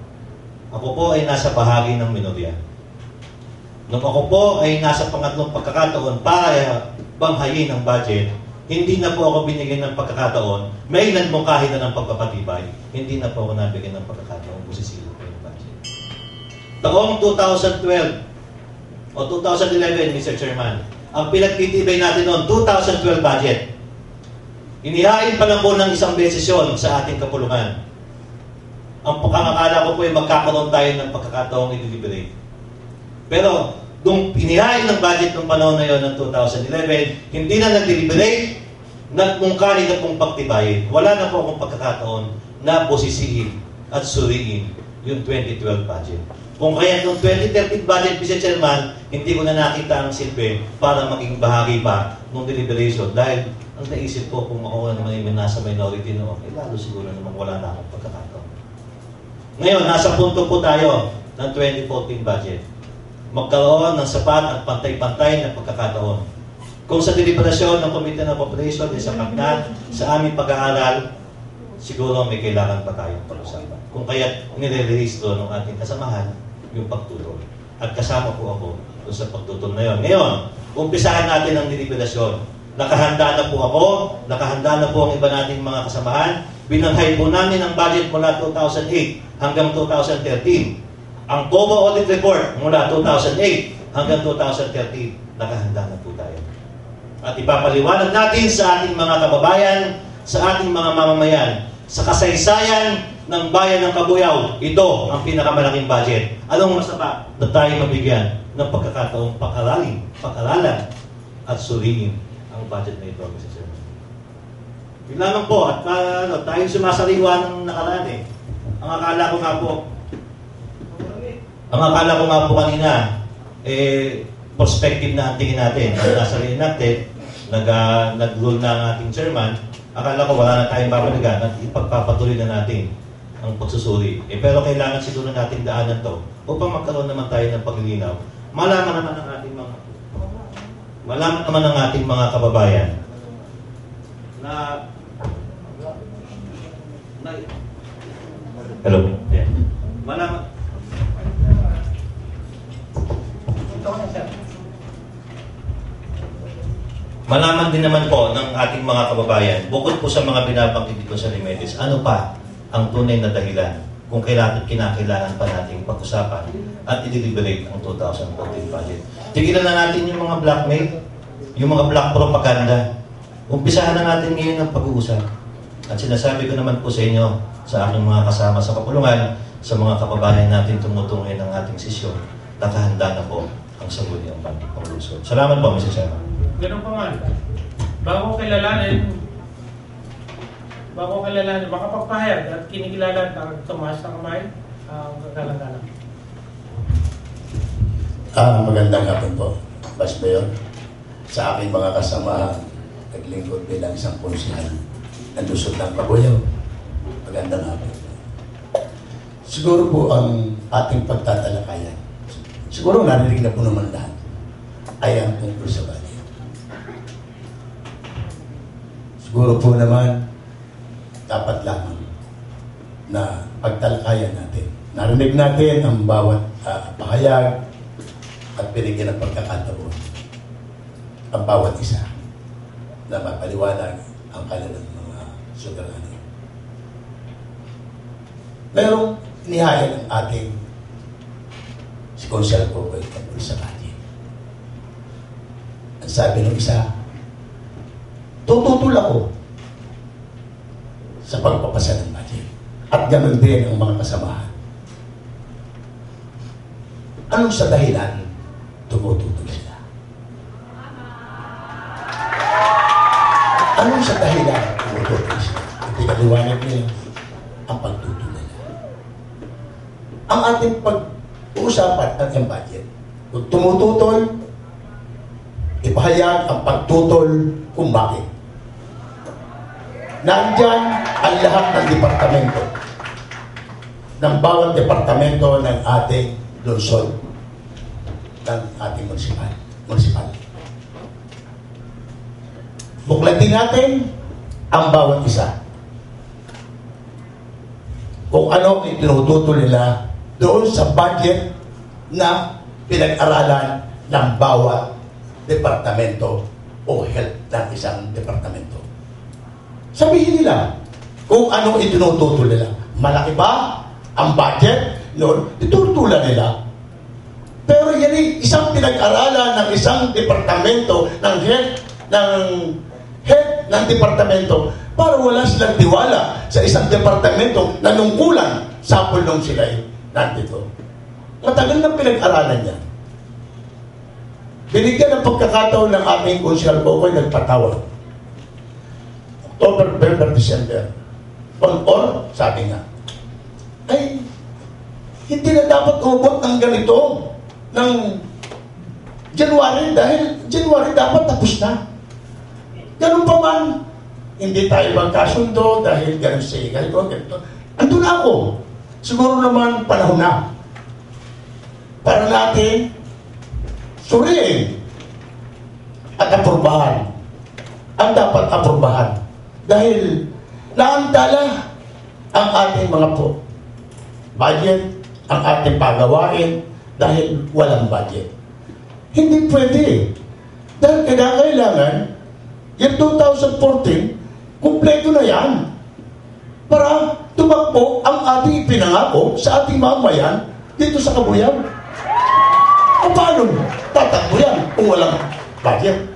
Ako po ay nasa bahagi ng minorya. Nung ako po ay nasa pangatlong pagkakataon para banghayin ang budget, hindi na po ako binigyan ng pagkakataon, may ilan mong kahit na ng pagpapatibay, hindi na po ako nabigyan ng pagkakataon busisilip ko yung budget. Taong 2012 o 2011, Mr. Chairman, ang pinagtitibay natin noon, 2012 budget. Inihain pa lang po ng isang beses yun sa ating kapulungan. Ang pagkakakala ko po ay magkakaroon tayo ng pagkakataong i-deliberate. Pero, nung inihain ng budget ng panahon na yon ng 2011, hindi na nag-deliberate, nagmungkahi na pong pagtibayin. Wala na po akong pagkakataon na posisihin at suriin yung 2012 budget. Kung kaya nung 2013 budget, Mr. Chairman, hindi ko na nakita ang silbi para maging bahagi pa ng deliberation. Dahil ang naisip ko, kung ako naman yung nasa minority noon, lalo siguro naman wala na akong pagkakataon. Ngayon, nasa punto po tayo ng 2014 budget. Magkaroon ng sapat at pantay-pantay na pagkakataon. Kung sa deliberasyon ng Committee on Appropriation ay sapat na sa aming pag-aaral, siguro may kailangan pa tayong pag-usapan. Kung kaya nire-rehistro ng ating kasamahan yung pagtutol. At kasama po ako sa pagtutol na yon. Ngayon, umpisahan natin ang deliberasyon. Nakahanda na po ako, nakahanda na po ang iba nating mga kasamahan. Binanghay po namin ang budget mula 2008 hanggang 2013. Ang COBO Audit Report mula 2008 hanggang 2013, nakahanda na po tayo. At ipapaliwanag natin sa ating mga kababayan, sa ating mga mamamayan, sa kasaysayan ng bayan ng Kabuyao, ito ang pinakamalaking budget. Anong masama na tayo mabigyan ng pagkakataong pag-aralan at suriin ang budget na ito, Mr. Chairman. Yun lamang po, at tayong sumasaliwa ng nakaraan eh. Ang akala ko nga po kanina, perspective na ang tingin natin. Nasa reenacted, nag-rule na ang ating chairman, akala ko wala na tayong babalikan at ipagpapatuloy na natin ang pagsusuri. Pero kailangan siguro natin daanan to upang magkaroon naman tayo ng paglilinaw. Malaman naman ng ating mga kababayan na hello. Yeah. Malaman din naman po ng ating mga kababayan, bukod po sa mga binabanggit dito sa Alimedes, ano pa ang tunay na dahilan kung kinakailangan pa nating pag-usapan at i-deliberate ang 2014 budget. Tigilan na natin yung mga blackmail, yung mga black propaganda. Umpisahan na natin ngayon ang pag-uusap. At sinasabi ko naman po sa inyo, sa aking mga kasama sa kapulungan, sa mga kababayan natin tumutungin ng ating sesyon, nakahanda na po ang sangguniang panglusod. Salamat po, Mr. Chairman. Ganun pa man. Bago kilalanin, baka pagpahayag at kinikilala at tumaas ng kamay, kagalang-galang. Magandang hapon po, Vice Mayor. Sa aking mga kasama, naglingkod bilang isang konsihal ng Luzon ng Kabuyao. Magandang hapon. Siguro po ang ating pagtatalakayan, siguro narinig na po naman lahat, ay ang tungkol sa budget. Siguro po naman, dapat lamang na pagtalakayan natin. Narinig natin ang bawat pahayag at binigyan ng pagkakataon ang bawat isa na mapaliwanag ang kanilang mga suliranin. Merong nihaya ng ating si Consiel Popoy tungkol sa budget. Ang sabi ng isa, tututol ako sa pagpapasa ng budget. At ganoon din ang mga kasamahan. Anong sa dahilan tumututol sila? Anong sa dahilan tumututol sila? Pinaliwanag nila ang pagtutol nila. Ang ating pag-uusapan at ang budget, kung tumututol, ipahayag ang pagtutol kung bakit. Nandyan ang lahat ng departamento. Ng bawat departamento ng ating lungsod. Ng ating municipal. Buklatin natin ang bawat isa. Kung ano ang tinututol nila doon sa budget na pinag-aralan ng bawat departamento o health ng isang departamento. Sabihin nila kung ano itinututol nila. Malaki ba ang budget? Noon, itutulan nila. Pero yan ay isang pinag-aralan ng isang departamento ng head ng departamento para wala silang tiwala sa isang departamento na nungkulan sa pulong sila nandito. Matagal na pinag-aralan niya. Binigyan ng pagkakataon ng aming konsyal ko ko'y nagpatawag. October, November, December. Or, sabi nga, ay, hindi na dapat umabot ng ganito ng January dahil January dapat tapos na. Ganun pa man, hindi tayo magkasundo dahil ganun siya, ganito. Andun na ako. Siguro naman panahon na. Para natin suriin at aprubahan ang dapat aprubahan. Dahil naantala ang ating mga budget, ang ating pagawain dahil walang budget. Hindi pwede. Dahil kailangan yung 2014, kumpleto na yan para tumakbo ang ating pinangako sa ating mamayan dito sa Kabuyaw. O paano tatakbo yan kung walang budget?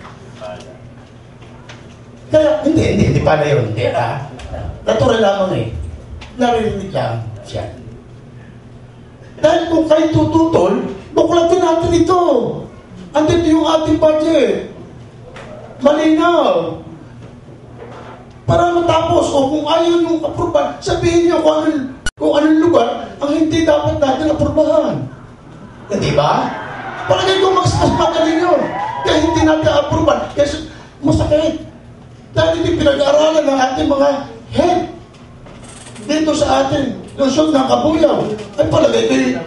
Kaya, hindi pala yun. Hindi, natural lamang eh. Narinig lang siya. Dahil kung kayo tututol, buklatin natin ito. Andito yung ating budget. Malinaw. Para matapos, o kung ayaw yung aprobahan, sabihin niyo kung anong lugar ang hindi dapat natin aprobahan. Hindi ba? Para kayo mas magaling yun. Kaya hindi natin aprobahan. Kaya masakit. Dahil hindi pinag-aaralan ng ating mga head dito sa atin. Lungsod ng Kabuyaw. Ay palagay kayo.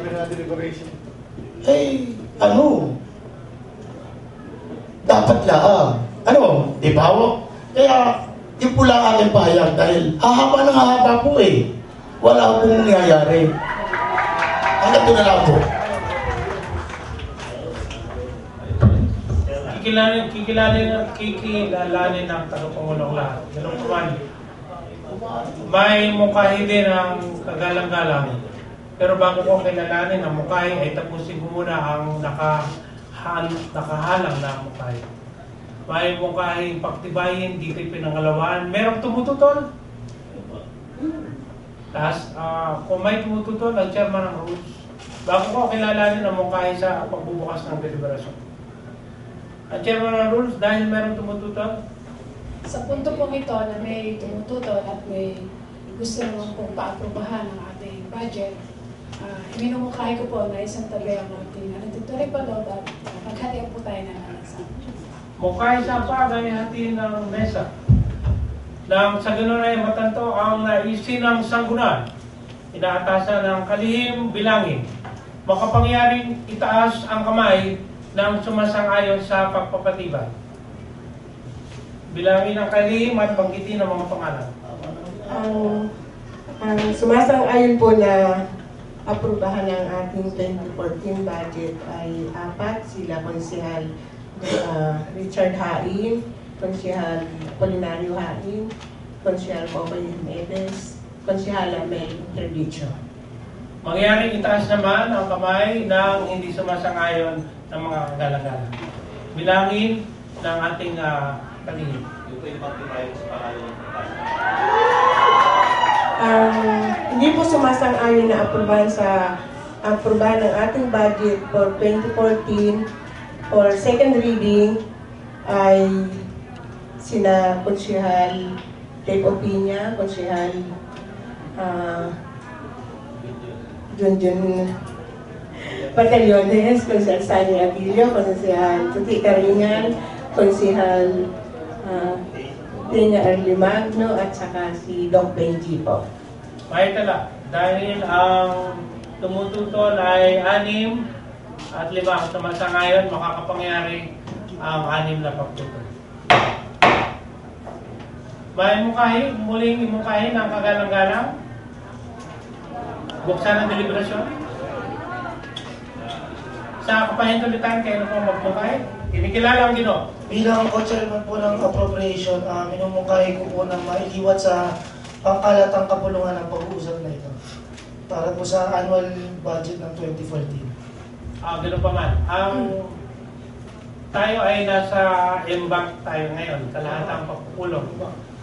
Dapat lang. Di ba? Kaya, yun po lang aking pahayag dahil hahaba ng hahaba po eh. Wala pong nangyayari. Hanggang doon na lang po. Kikilalanin ng tagapangulong lahat. Ganun kuman. May mukhahi din ang kagalang-galang. Pero bago ko kilalanin ang mukhahi, ay tapusin ko muna ang nakahalang na mukhahi. May mukhahi pagtibayin, di kayo pinangalawan. Merong tumututol. Tapos, kung may tumututol, ang chairman ng rules. Bago ko kilalanin ang mukhahi sa pagbubukas ng deliberasyon. Ang chairman ng rules, dahil merong tumututol, Sa punto pong ito na may tumututol at may gusto naman pong paaprubahan ng ating budget, minumukhay ko po na isang tabi ang ating nagtutuloy pa doon at maghatian po tayo ng nasa. mukhahi sa paghahatiin ng mesa. Nang sa ganun ay matanto ang naisin ng sanggunan, inaatasan ng kalihim bilangin, makapangyaring itaas ang kamay ng sumasang-ayon sa pagpapatibay. Bilangin ang kalihim at banggitin ang mga pangalan. Ang sumasang-ayon po na aprubahan ng ating 2014 budget ay 4 sila, Konsehal Richard Hain, Konsehal Polinario Hain, Konsehal Popoy Neves, Konsehal Mel Tradicio. Mangyaring itaas naman ang kamay ng hindi sumasang-ayon ng mga kagalang-galang. Bilangin ng ating kalihim. Hindi po sumasang-ayon na aprubahan ng ating budget for 2014 for second reading ay sina Konsehal Dave Opiña, Konsehal Junjun Batallones, Konsehal Sani Abilio, Konsehal Tuti Karingan, Konsehal Dina Arlie Magno at saka si Doc Benji po. May tala, dahil ang tumututol ay 6 at 5. Sa ngayon, makakapangyari ang 6 na pagtutol. May muling imukahin ang kagalang-galang. Buksan ang deliberasyon. Sa kapahintulitan, kayo na po magmukay. Kinikilala ang Ginoo. Bilang co-chairman po ng appropriation, minumungkahi ko po na mailiwat sa pangkalatang kapulungan ng pag-uusap na ito para po sa annual budget ng 2014. Gano'n pa man. Tayo ay nasa embark tayo ngayon, kalahatang pagpupulong.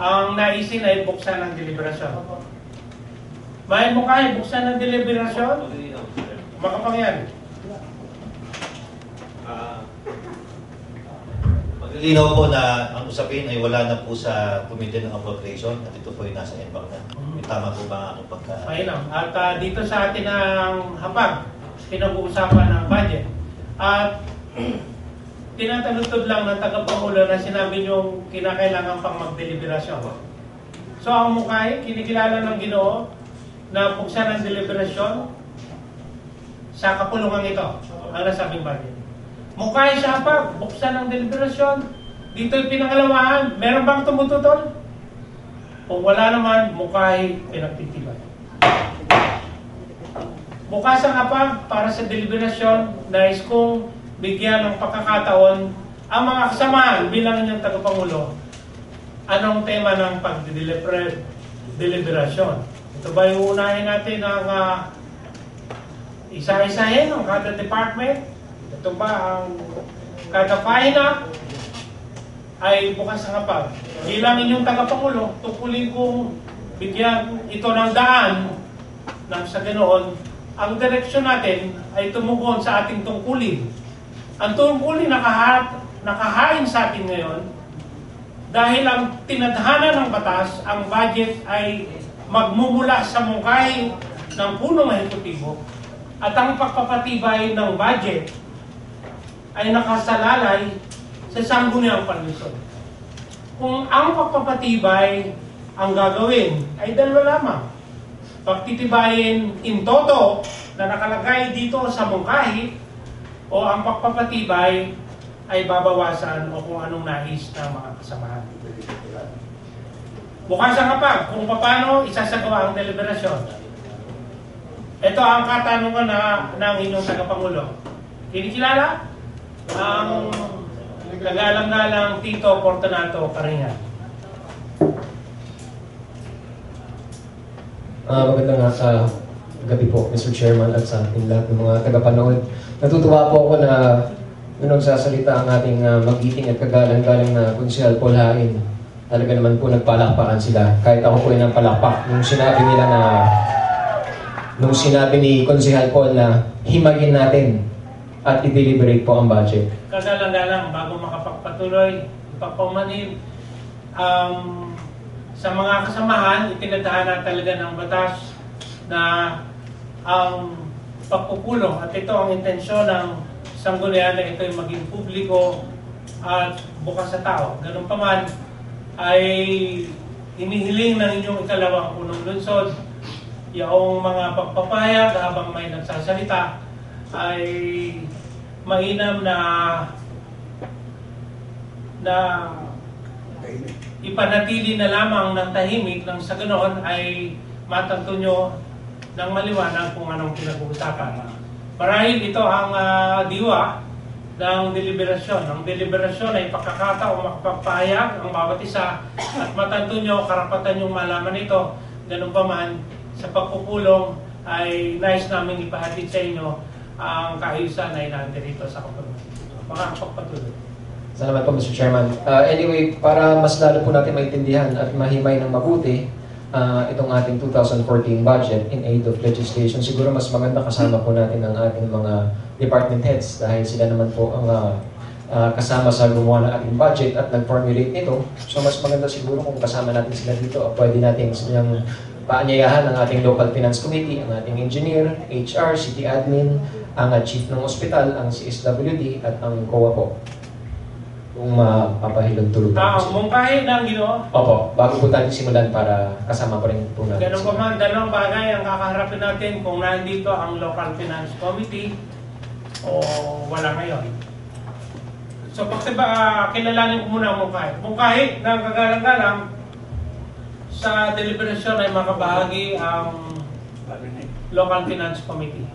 Ang naisin ay buksan ng deliberasyon. May mukha buksan ng deliberasyon, makapangyari. Maglilinaw po na ang usapin ay wala na po sa Committee ng Appropriation at ito po ay nasa embark na. May tama po ba ang aking pagka... Mainam. At dito sa atin ang hapag, pinag-uusapan ng budget. At tinatalutod lang ng tagapangulo na sinabi niyong kinakailangan pang magdeliberasyon. So ang mukha kinikilala ng Ginoo na buksan ang deliberasyon sa kapulungan ito, ang nasabing budget. Mukha sa hapag, buksan ang deliberasyon. Dito'y pinangalawahan, meron bang tumututol? Kung wala naman, mukha pinagtitibay. Bukas ang hapag para sa deliberasyon, nais kong bigyan ng pagkakataon ang mga kasamahan bilang inyong tagapangulo. Anong tema ng pagdeliberasyon? Ito ba yung unahin natin ang isa-isahin ng kada department? Ito ba ang kada pahina ay bukas ang hapag? Bilang inyong tagapangulo, tukulin kong bigyan ito ng daan nang sa ganoon, ang direksyon natin ay tumugon sa ating tungkulin. Ang tungkulin nakahain sa atin ngayon dahil ang tinadhana ng batas, ang budget ay magmumula sa mungkahi ng punong ehekutibo at ang pagpapatibay ng budget ay nakasalalay sa sangguniang panlusod. Kung ang pagpapatibay ang gagawin ay dalawa lamang. Pagtitibayin in toto na nakalagay dito sa mungkahi o ang pagpapatibay ay babawasan o kung anong nais ng mga kasamahan. Bukas ang hapag kung paano isasagawa ang deliberasyon. Ito ang katanungan ng inyong tagapangulo. Kinikilala ang kagalang-galang Tito Fortunato Caringan. Magandang gabi po, Mr. Chairman, at sa ating lahat ng mga tagapanood. Natutuwa po ako na nung nagsasalita ang ating magiting at kagalang-galang na Konsehal Paul Hain. Talaga naman po nagpalakpakan sila. Kahit ako po ay nang palakpak nung sinabi nila na nung sinabi ni Konsehal Paul na himayin natin at i-deliberate po ang budget. Kagalang-galang bago makapagpatuloy, ipagpamanhin sa mga kasamahan, itinadhana talaga ng batas na ang pagpupulong at ito ang intensyon ng sanggunian na ito ay maging publiko at bukas sa tao. Ganun pa man ay hinihiling ng inyong ikalawang punong lungsod yaong mga pagpapayag habang may nagsasalita ay mainam na ipanatili na lamang ng tahimik nang sa ganoon ay matanto nyo ng maliwanag kung anong pinag-uusapan. Marahil ito ang diwa ng deliberasyon. Ang deliberasyon ay pagkakataong makapagpahayag ang bawat isa at matanto nyo, karapatan yung malaman ito. Ganun pa man, sa pagpupulong ay nais namin ipahatid sa inyo ang kaayusan ay nandito sa kapatid. Makakapagpatuloy. Salamat po, Mr. Chairman. Anyway, para mas lalo po natin maintindihan at mahimay ng mabuti itong ating 2014 budget in aid of legislation, siguro mas maganda kasama po natin ang ating mga department heads dahil sila naman po ang kasama sa gumawa ng ating budget at nag-formulate nito. So mas maganda siguro kung kasama natin sila dito. Pwede natin silang paanyayahan ang ating local finance committee, ang ating engineer, HR, city admin, ang chief ng ospital, ang CSWD at ang COA po. Kung mapapahilog tulog po sila. Mungkahi ng Ginoo. Opo, bago po tayo simulan para kasama po rin po natin. Ganun pa man, dalawang bagay ang kakaharapin natin kung nandito ang Local Finance Committee o wala ngayon. So, kilalanin ko muna ang mungkahi. Mungkahi ng kagalang-galang sa deliberasyon ay makabahagi ang Local Finance Committee.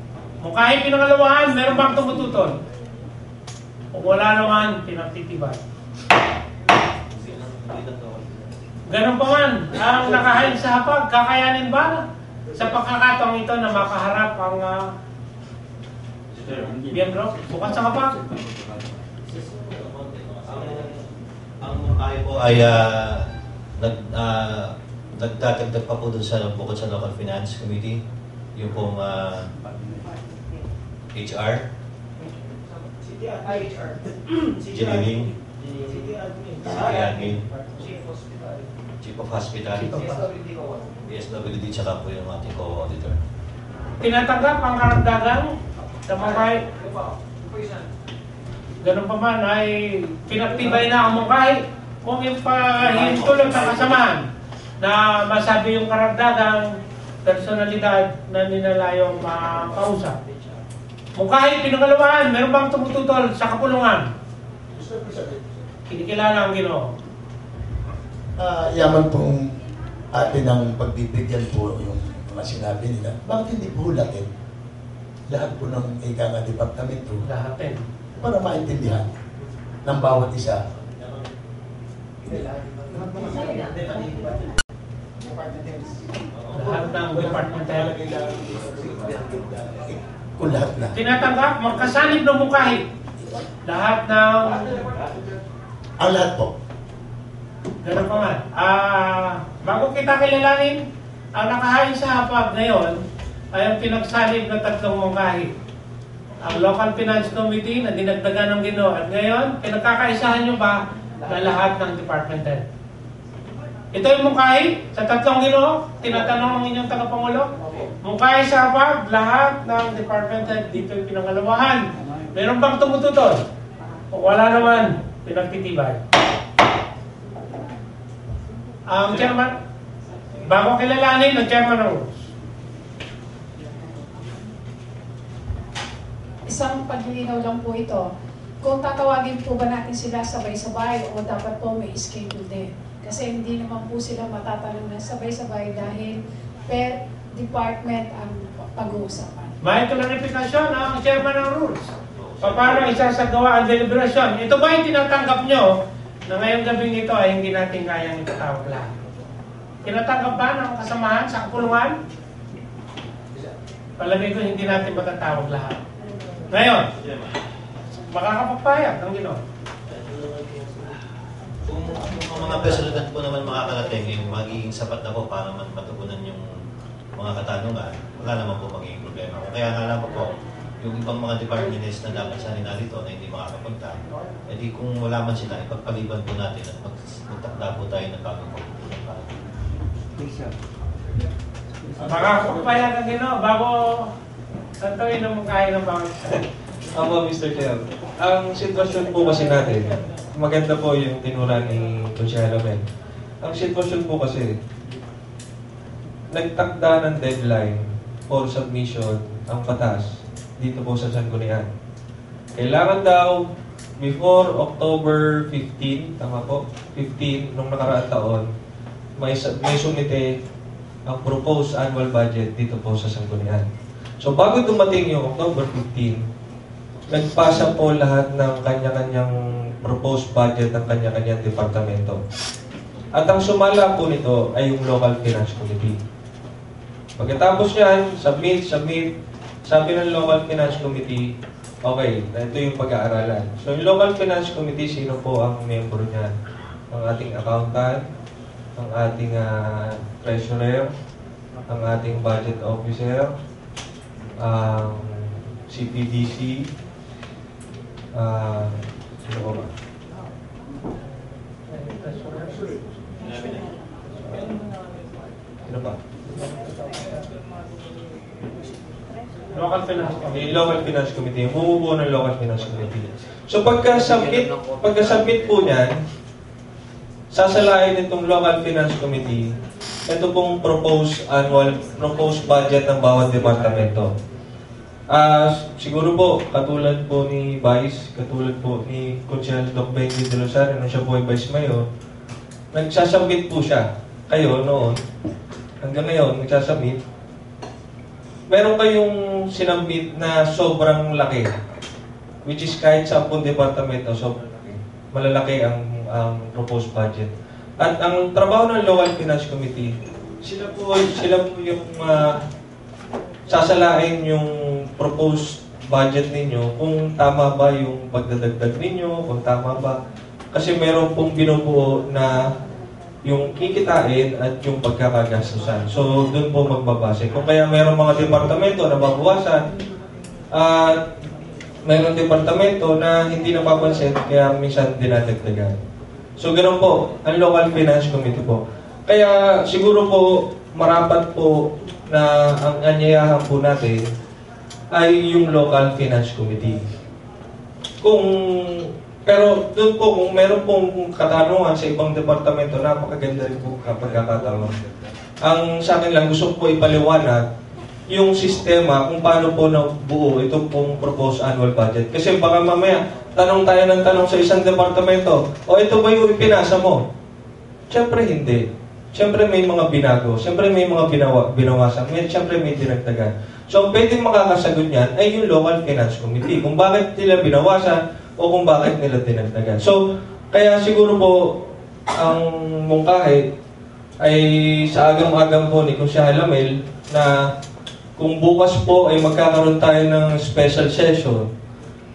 Mungkahi pinangalawahan, meron bang tumututol? Kung wala naman, pinagtitibay. Ganun pa man, ang nakahain sa hapag, kakayanin ba sa pagkakataong ito na makaharap ang miyembro? Bukas sa hapag? Ang mungkahi po ay nagtatagdag pa po dun sa bukod sa Local Finance Committee, yung pong HR, Engineering, City Admin, Chief of Hospital, PSWD, tsaka po yung ating co-auditor. Tinatanggap ang karagdagang sa mungkahi. Ganun pa man ay pinagtibay na ang mungkahi. Kung ipahintulog ng kasamahan na masabi yung karagdagang personalidad na nilalayong makausap. Mungkahi pinangalawahan, meron bang tumututol sa kapulungan? Kinikilala ang Ginoo. Yaman pong atin ang pagbibigyan po yung mga sinabi nila. Bakit hindi po hulatin lahat po ng ika nga departamento Lahatin. para maintindihan ng bawat isa? Lahat ng department head. Kung lahat na. Tinatanggap, magkasanib ng mungkahi. Lahat ng... Ang lahat po. Ganun pa man. Bago kita kilalanin, ang nakahain sa hapag ngayon ay ang pinagsalib na tatlong mungkahi. Ang Local Finance Committee na dinagdagan ng Ginoo at ngayon, pinagkakaisahan nyo ba na lahat ng department head? Ito yung mungkahi sa tatlong Ginoo, tinatanong ng inyong tagapangulo. Mungkahi sa hapag, lahat ng department head, dito yung pinangalawahan. Meron bang tumututol? O wala naman, pinagtitibay. Ang chairman, bago kilalanin ang chairman ng rules. Isang paglilinaw lang po ito. Kung tatawagin po ba natin sila sabay-sabay o dapat po may schedule din? Kasi hindi naman po sila matatanong na sabay-sabay dahil per department ang pag-uusapan. May klarifikasyon ang chairman ng rules. Paano isasagawa ang deliberasyon? Ito ba yung tinatanggap nyo na ngayong gabing ito ay hindi natin kayang itatawag lahat? Tinatanggap ba ng kasamahan sa kapulungan? Palagay ko hindi natin matatawag lahat. Ngayon, makakapagpayag ang Ginoo. Kung ang mga personalidad po naman makakarating, yung magiging sapat na po para matugunan yung mga katanungan, wala naman po magiging problema. Kung kaya nga lang po, yung ibang mga department heads na dapat sa narito na hindi makakapunta, edi kung wala man sila, ipagpaliban po natin at magtakda po tayo ng bagong pagpupunta. Makakapagpayag ang Ginoo bago santuin ang mungkahi ng bawat isa. Ako, Mr. Chair. Ang sitwasyon po kasi natin, maganda po yung tinura ni Consigliere Mel. Ang sitwasyon po kasi, nagtakda ng deadline for submission ang batas dito po sa Sangguniang. Kailangan daw, before October 15, tama po, 15, nung nakaraang taon, may sumite ang proposed annual budget dito po sa Sangguniang. So bago dumating yung October 15, nagpasa po lahat ng kanya-kanyang proposed budget ng kanya-kanyang departamento. At ang sumala po nito ay yung Local Finance Committee. Pagkatapos yan, submit, sabi ng Local Finance Committee, okay, ito yung pag-aaralan. So yung Local Finance Committee, sino po ang member niyan? Ang ating accountant, ang ating treasurer, ang ating budget officer, ang CPDC, sino ba? Sino ba? Local Finance Committee. Yung Local Finance Committee, yung bumubuo ng Local Finance Committee. So pagka-submit po niyan, sasalain itong Local Finance Committee, ito pong proposed budget ng bawat departamento. Siguro po, katulad po ni Vice, katulad po ni Consiel Doc Benji de Rosario, nung siya po ay Vice Mayor, nagsasubmit po siya. Kayo noon, hanggang ngayon, nagsasubmit. Meron kayong sinubmit na sobrang laki, which is kahit 10 departamento, sobrang laki. Malalaki ang proposed budget. At ang trabaho ng Local Finance Committee, sila po yung sasalain yung proposed budget ninyo kung tama ba yung pagdadagdag ninyo, kung tama ba. Kasi meron pong binubuo na yung kikitain at yung pagkakagastusan. So, doon po magbabase. Kung kaya meron mga departamento na babawasan at meron departamento na hindi napapansin kaya minsan dinadagdagan. So, ganoon po, ang Local Finance Committee po. Kaya, siguro po, marapat po na ang anyayahan po natin ay yung Local Finance Committee. Pero doon po, kung meron pong katanungan sa ibang departamento, napakaganda rin po pagkakatanong. Ang sa akin lang, gusto ko po ipaliwanag yung sistema kung paano po nabuo itong pong proposed annual budget. Kasi baka mamaya, tanong tayo ng tanong sa isang departamento, o ito ba yung ipinasa mo? Siyempre hindi. Siyempre may mga binago. Siyempre may mga binawasan. Siyempre may dinagdagan. So, pwedeng makakasagot niyan ay yung Local Finance Committee. Kung bakit nila binawasan o kung bakit nila dinagdagan. So, kaya siguro po ang mungkahi ay sa agam-agam po ni Consiel Amel na kung bukas po ay magkakaroon tayo ng special session,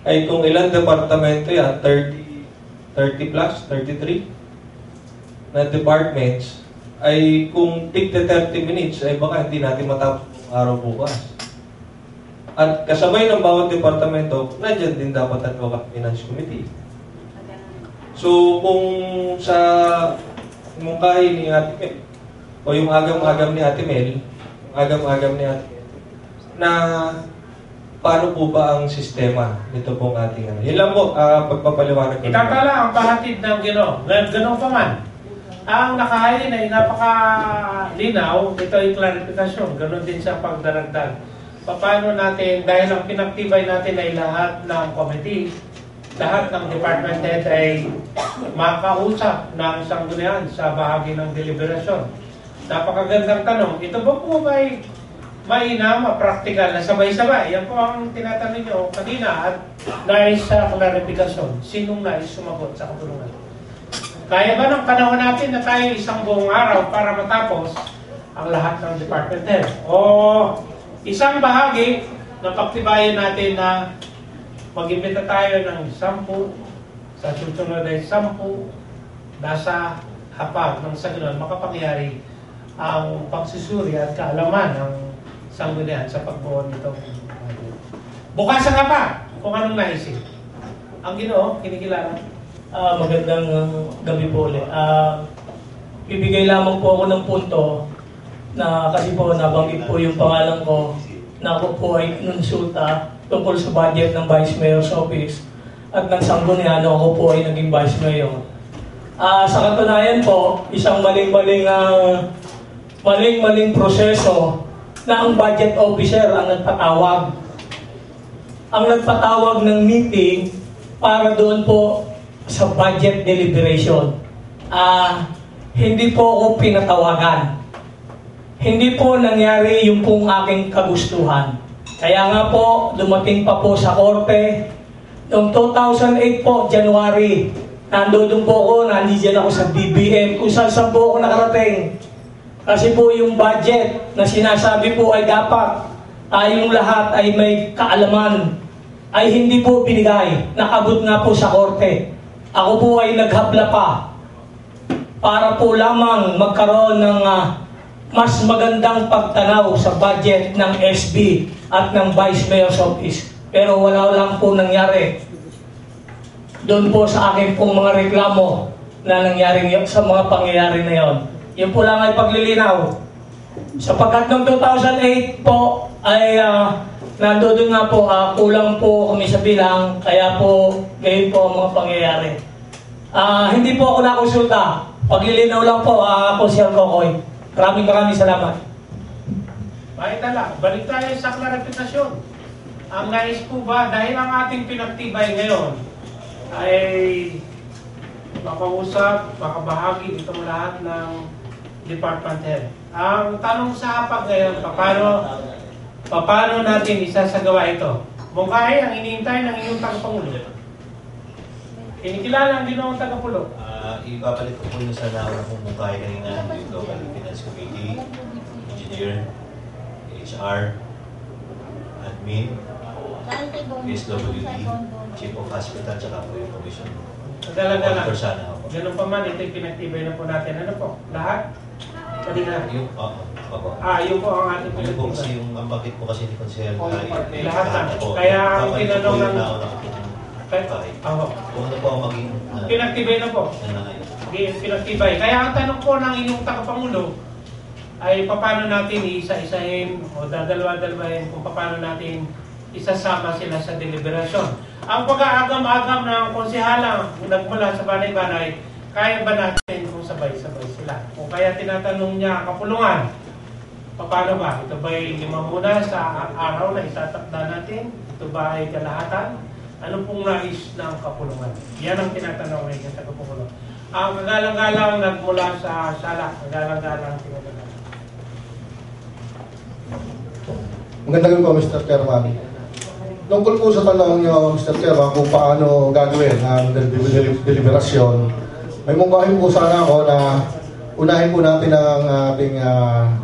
ay kung ilang departamento yan, 30 plus, 33 na departments, ay kung tigte 30 minutes, ay baka hindi natin matapos ang araw bukas. At kasabay ng bawat departamento, nandiyan din dapat ang Local Finance Committee. So, kung sa mungkahi ni Ate Mel, o yung agam-agam ni Ate Mel, na paano po ba ang sistema nito pong ating ano. Yun lang po, pagpapaliwanag ko. Itatala ang pahatid ng ganong pa man. Ang nakahain ay napakalinaw, ito ay klarifikasyon, ganon din sa pagdaragdag. Paano natin, dahil ang pinaktibay natin ay lahat ng committee, lahat ng department head ay makausap ng sanggunian sa bahagi ng deliberasyon. Napakagandang tanong, ito ba po ba'y mainam, practical na sabay-sabay? Yan po ang tinatanong nyo kanina at nais sa klarifikasyon. Sinong nais sumagot sa katulungan? Kaya ba ng panahon natin na tayo isang buong araw para matapos ang lahat ng department head? O isang bahagi na pagtibayan natin na mag-imbita tayo ng 10, sa susunod ay 10, nasa hapag ng sanggunian makapangyari ang pagsusuri at kaalaman ng sanggunian sa pagbuo nitong bukasan nga pa kung anong naisip. Ang Ginoo, kinikilala. Magandang gabi po ulit. Bibigay lamang po ako ng punto na kasi po nabanggit po yung pangalan ko na ako po ay kinonsulta tungkol sa budget ng Vice Mayor's Office at ng sanggunian ako po ay naging Vice Mayor. Sa katunayan po, isang maling proseso na ang budget officer ang nagpatawag. Ang nagpatawag ng meeting para doon po sa budget deliberation. Hindi po ako pinatawagan. Hindi po nangyari yung pong aking kagustuhan. Kaya nga po, dumating pa po sa korte. Noong 2008 po, January, nandoon po ako, nandiyan ako sa BBM, kung saan po ako nakarating. Kasi po yung budget na sinasabi po ay dapat tayong lahat ay may kaalaman ay hindi po binigay. Nakabot nga po sa korte. Ako po ay naghabla pa para po lamang magkaroon ng mas magandang pagtanaw sa budget ng SB at ng Vice Mayor's Office. Pero wala lang po nangyari. Doon po sa akin pong mga reklamo na nangyari sa mga pangyayari na yon. Yun po lang ay paglilinaw. Sapagkat noong 2008 po ay nandoon nga po, kulang po kami sa bilang, kaya po gayon po ang mga pangyayari. Hindi po ako nakonsulta. Paglilinaw lang po, ako si Kokoy. Maraming salamat. Balik tayo sa klarifikasyon. Ang nais po ba, dahil ang ating pinagtibay ngayon ay makausap, makabahagi itong lahat ng department head. Ang tanong sa hapag ngayon, paano natin isasagawa ito? Mungkahi ang iniintay ng inyong tagapangulo. Kinikilala ang ginawang tagapulo. Ibabalik ko po yung sa nauna kong mungkahi kanina, yung Global Finance Committee, Engineer, HR, Admin, SWD, Chief of Hospital, tsaka po yung Commission. Nagalaga lang. Ganun pa man, ito'y pinagtibay na po natin. Ano po? Lahat? Kanina? Yung po ang ating Yung po pinagtibay. kasi, yung ang bakit po kasi ni Consel ay Lahat na. po. Kaya ang tinanong ng... Kung ano po ang maging... Pinagtibay na po. Pinagtibay. Kaya ang tanong po ng inyong tagapangulo ay paano natin isa-isahin o dadalwa-dalwahin kung paano natin isasama sila sa deliberasyon. Ang pag-aagam-agam ng konsehala nagmula sa banay-banay, kaya ba natin kung sabay-sabay sila? Kung kaya tinatanong niya kapulungan, paano ba? Ito ba ay 5 muna sa araw na itatakda natin? Ito ba ay kalahatan? Ano pong nais ng kapulungan? Yan ang tinatanong ngayon sa kapulungan. Ang kagalang-galang nagmula sa sala, kagalang-galang tinatanong. Magandang gabi po, Mr. Chairman. Tungkol po sa tanong niyo, Mr. Chairman, kung paano gagawin ang deliberasyon, may mungkahin po sana ako na unahin po natin ang ating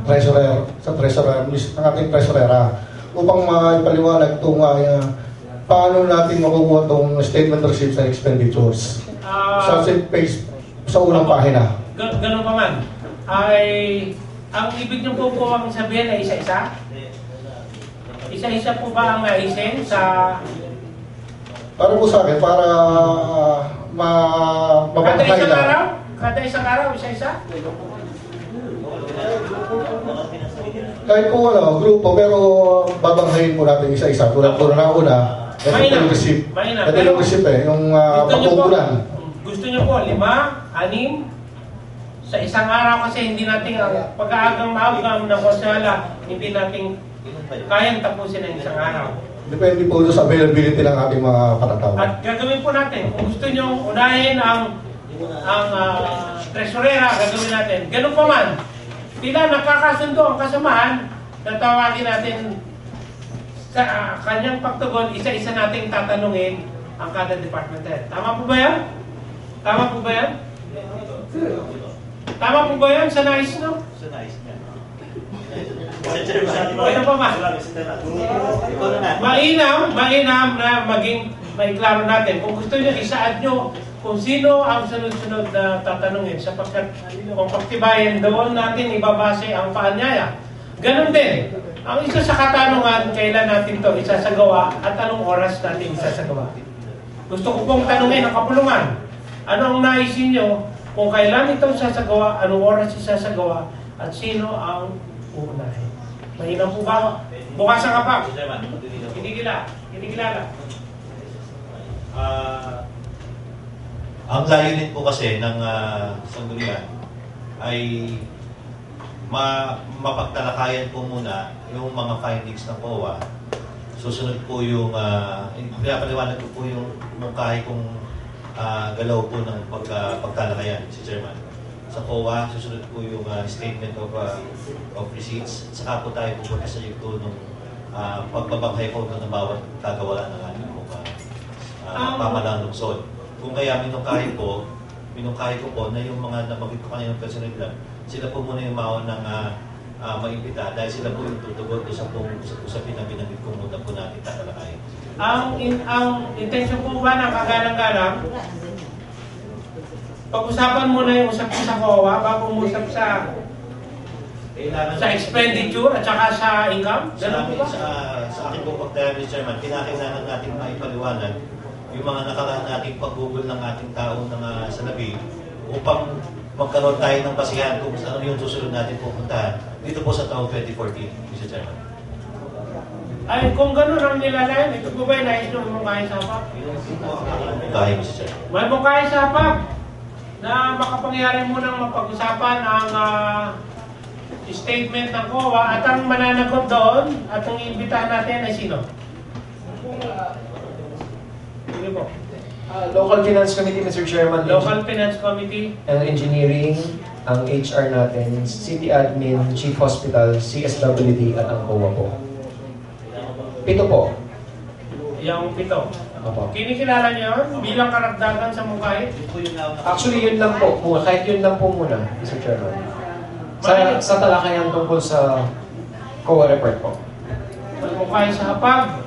treasurer, ang ating treasurera, upang maipaliwanag itong paano natin makukuha itong statement of receipts and expenditures. Sa page, sa unang pahina. Ganun pa man. Ang ibig niyo po ang sabihin ay isa-isa? Isa-isa po ba ang maisin sa... Para po sa akin, para mabangkay lang. Kada isang araw, isa-isa? Kahit po grupo, pero babanghayin po natin isa-isa. Tulad po na una, ito yung receipt. Ito yung receipt yung pagkukulan. Gusto niyo po, 5, 6, sa isang araw kasi hindi natin ang pag-aagang-maagang ng konsehala, hindi natin kayang tapusin ng isang araw. Depende po sa availability ng ating mga katatawan. At gagawin po natin, kung gusto nyo unahin ang treasurera, gagawin natin. Ganun pa man, tila nakakasundo ang kasamahan na tawagin natin sa kanyang pagtugon, isa-isa nating tatanungin ang kada department head. Tama po ba yan? Tama po ba yan? Tama po ba yan sa nais, no? Sa nais niya. Ano pa ba? Mainam na maging maiklaro natin. Kung gusto niyo, isaad nyo kung sino ang sunod-sunod na tatanungin sapagkat kung pagtibayan doon natin ibabase ang paanyaya. Ganon din. Ang isa sa katanungan, kailan natin to isasagawa at anong oras natin isasagawa. Gusto ko pong tanungin ang kapulungan. Ano ang naisin nyo kung kailan ito isasagawa, anong oras isasagawa, at sino ang uunahin. Mahina po ba? Bukas ang kapag. Kinikilala. Ang layunin po kasi ng sanggunian ay mapagtalakayan po muna yung mga findings ng COA. Susunod po yung pinapaliwanag ko po yung mungkahi kong galaw po ng pagtalakayan, si Chairman. Sa COA, susunod po yung statement of receipts. Saka po tayo pupunta sa yugto ng pagbabanghay po ng bawat kagawalan ng ating pamalang lungsod. Kung kaya minungkahi ko po na yung mga nabanggit ko kanina ng personalidad, sila po muna yung maunang maimbita dahil sila po yung tutugon sa usapin na binanggit ko muna po natin tatalakayin. Ang intention po ba ng kagalang-galang, pag-usapan muna yung usapin sa COA bago umusap sa expenditure at saka sa income? Sa akin po pagdaya, Mr. Chairman, kinakailangan natin maipaliwanag yung mga nakaraan nating paggugol ng ating tao ng salabi upang magkaroon tayo ng basihan kung ano yung susunod natin pupuntahan dito po sa taong 2014, Mr. Chairman. Ay, kung gano'n ang nilalayan, ito po ba yung nais nyo mungkahin sa hapag? Mungkahin, Mr. Chair. May mungkahin sa hapag na makapangyari munang mapag-usapan ang statement ng COA at ang mananagot doon at ang iimbitahan natin ay sino? Sige po. Local Finance Committee, Mr. Chairman. Local Finance Committee. And Engineering, ang HR natin, City Admin, Chief Hospital, CSWD at ang COA po. 7 po. Yung 7. Opo. Kinikilala niyo yun bilang karagdagan sa mungkahin? Actually, yun lang po. Kahit yun lang po muna, Mr. Chairman. Sa talakayan tungkol sa COA report po. Mungkahin sa hapag.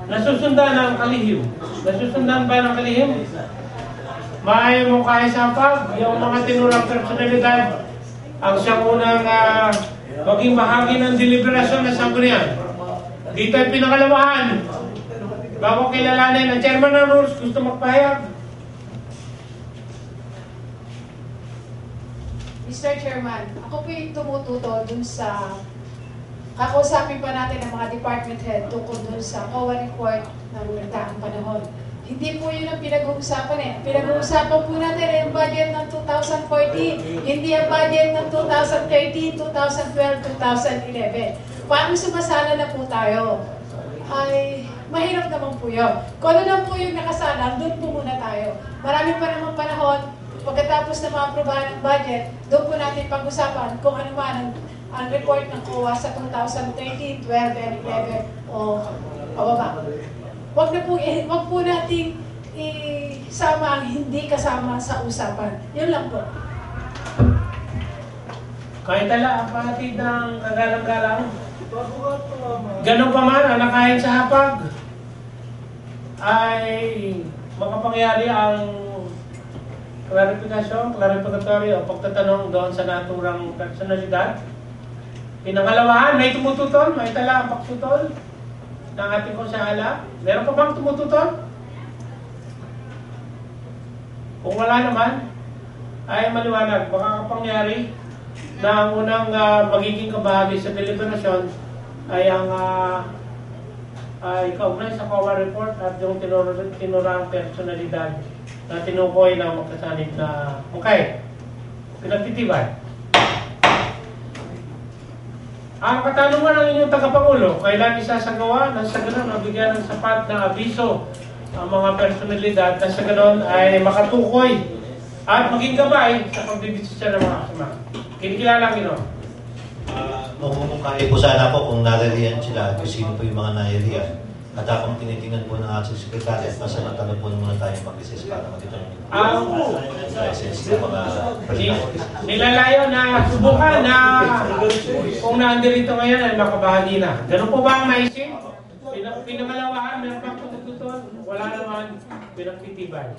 Nasusundan ng kalihim. Nasusundan ba ng kalihim? May mungkahin sa hapag. Yung mga tinurang personalidad ang siyang unang maging bahagi ng deliberasyon ng sanggunian. Dito ay pinakalawahan. Bago kilalanin ang chairman ng rules, gusto magpahayag. Mr. Chairman, ako po yung tumututo dun sa kakausapin pa natin ng mga department head tungkol dun sa COA report ng nagdaang panahon. Hindi po yun ang pinag-uusapan eh. Pinag-uusapan po natin ay yung budget ng 2014, hindi ang budget ng 2013, 2012, 2011. Paano sumasala na po tayo? Ay, mahirap naman po yun. Kung ano lang po yung nakasala, doon po muna tayo. Marami pa naman panahon, pagkatapos na ma-aprobahan ng budget, doon po natin pag-usapan kung ano man ang report ng COA sa 2013, 12, and 11 o pababa. Wag po nating isama ang hindi kasama sa usapan. Yun lang po. Kahit ala, apatid ng kagalang-galang. Ganun pa man, ang nakain sa hapag ay makapangyari ang clarificatory o pagtatanong doon sa naturang personalidad. Pinangalawahan, may tumututol, may tala ang pagsutol ng ating konsehala. Meron pa bang tumututol? Kung wala naman, ay maliwanag, makakapangyari na ang unang magiging kabahagi sa deliberasyon ay ang ay kaugnay sa COA report at yung tinurang personalidad na tinukoy ng magkasanib na pinagtitibay. Ang katanungan ng inyong tagapangulo, kailan isasagawa na sa ganun mabigyan ng sapat na abiso ang mga personalidad na sa ganun ay makatukoy at maging gabay sa pagdidesisyon ng mga kasama. Kinikilala ang Ginoo. Mamumungkahi po sana po kung naririyan sila at kung sino po yung mga naririyan. At akong tinitingnan po ng ating sekretary at nasa natanong po muna tayong mag-recess para mag-determine po presence ng mga nilalayo na subukan na kung naandirito ngayon ay makabahagi na. Ganun po ba ang naisip? Pinangalawahan, meron pang tutututol, wala naman pinagtitibay.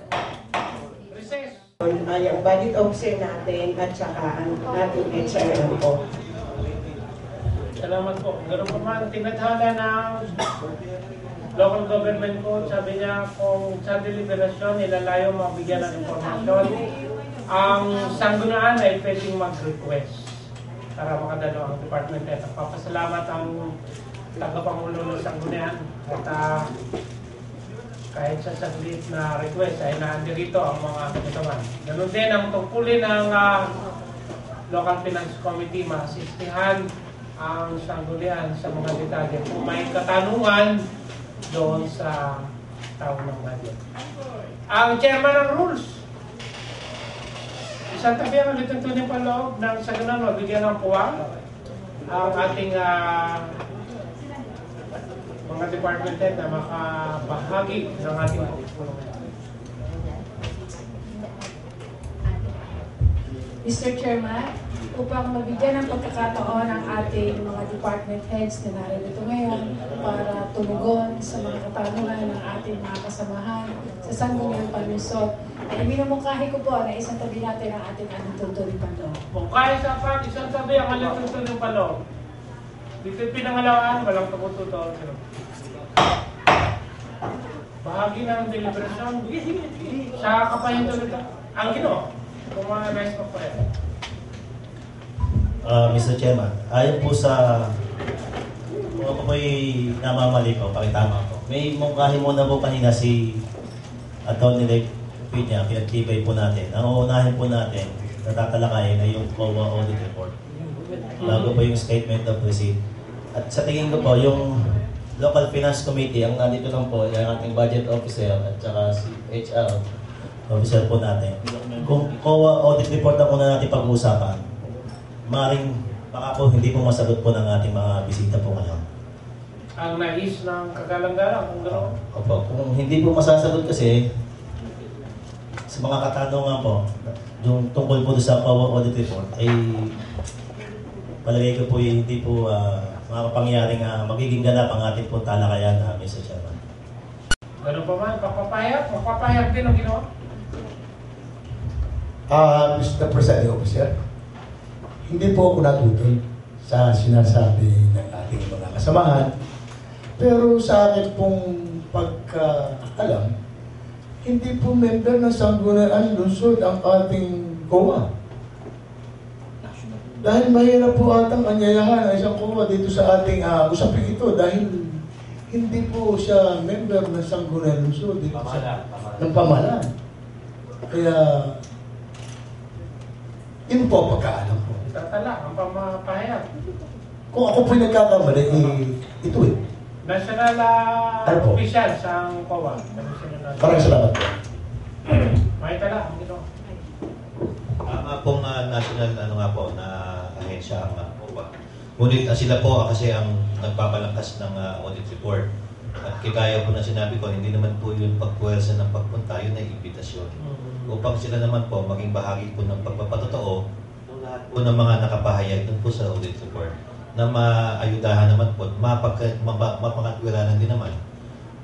Recess. Ay ang budget officer natin at saka ang ating HRM po. Salamat po. Ganun pa man, tinadhana ng local government code, sabi niya kung sa deliberasyon nilalayo mabigyan ng informasyon, ang sanggunaan ay pwedeng mag-request para makadalo ang department head. Papasalamat ang tagapangulo ng sanggunian at kahit sa saglit na request ay naandirito ang mga kapitawan. Ganun din ang tungkulin ng Local Finance Committee, maasistihan ang sanggunian sa mga detalye. Kung may katanungan doon sa taon ng budget. Ang chairman ng rules, isang tabi ang lituntunin pa loob ng sa ganun, mabigyan ng kuwang ang ating mga department head na makabahagi ng ating pagpupulungan. Mr. Chairman, upang mabigyan ng pagkakataon ang ating mga department heads na narito ngayon para tumugon sa mga katanungan ng ating mga kasamahan sa Sangguniang Palusot, ay minumungkahi ko po na isang tabi natin ang ating alituntunin palo. Mungkahi sa pag, isang tabi ang alituntunin palo. Dito pinangalawan, walang tumututol. Bahagi ng deliberasyon sa kapahintunin ang Ginoo. Kung mga nice pa po yan. Mr. Chairman, ayon po sa po'y namamali po, pakitama po. May mungkahi muna po kanina si Atty. Pinya, pinagtibay po natin. Ang uunahin po natin, natatalakayin ay yung COA audit report. Bago po yung statement of receipt. At sa tingin ko po, yung Local Finance Committee, ang nandito lang po, yung ating budget officer at saka si HR officer po natin. Kung COA audit report ang una natin pag-uusapan, maring baka po hindi po masagot po ng ating mga bisita po ngayon. Ang nais ng kagalang-galang, kung gano'n. Opo, kung hindi po masasagot kasi, sa mga katanungan po, yung tungkol po sa COA audit report, ay palagay ko po hindi po makapangyaring magiging ganap ang ating po talakayan, Mr. Chairman. Ganun pa man, magpapahayag din ang ginawa. Mr. Presiding Officer, hindi po ako natutol sa sinasabi ng ating mga kasamahan. Pero sa akin pong pagkaalam, hindi po member ng Sangguniang Lungsod ang ating COA. Dahil mahirap po atang anyayahan ang isang COA dito sa ating usaping ito dahil hindi po siya member ng Sangguniang Lungsod dito ng pamahalaan. Kaya yun po ang pagkaalam ko. Itatala ang pamapahayag. Kung ako po'y nagkakamali, ito eh. National official sa COA. Maraming salamat po. May tala ang ginawa. Pong national na ahensya ang COA. Ngunit sila po kasi ang nagpapalakas ng audit report. At kagaya po na sinabi ko, hindi naman po yung pagpuwersa ng pagpunta, yun ay imbitasyon. Upang sila naman po maging bahagi po ng pagpapatotoo ng lahat po ng mga nakapahayag dun po sa audit report na maayudahan naman po, mapangatwiranan din naman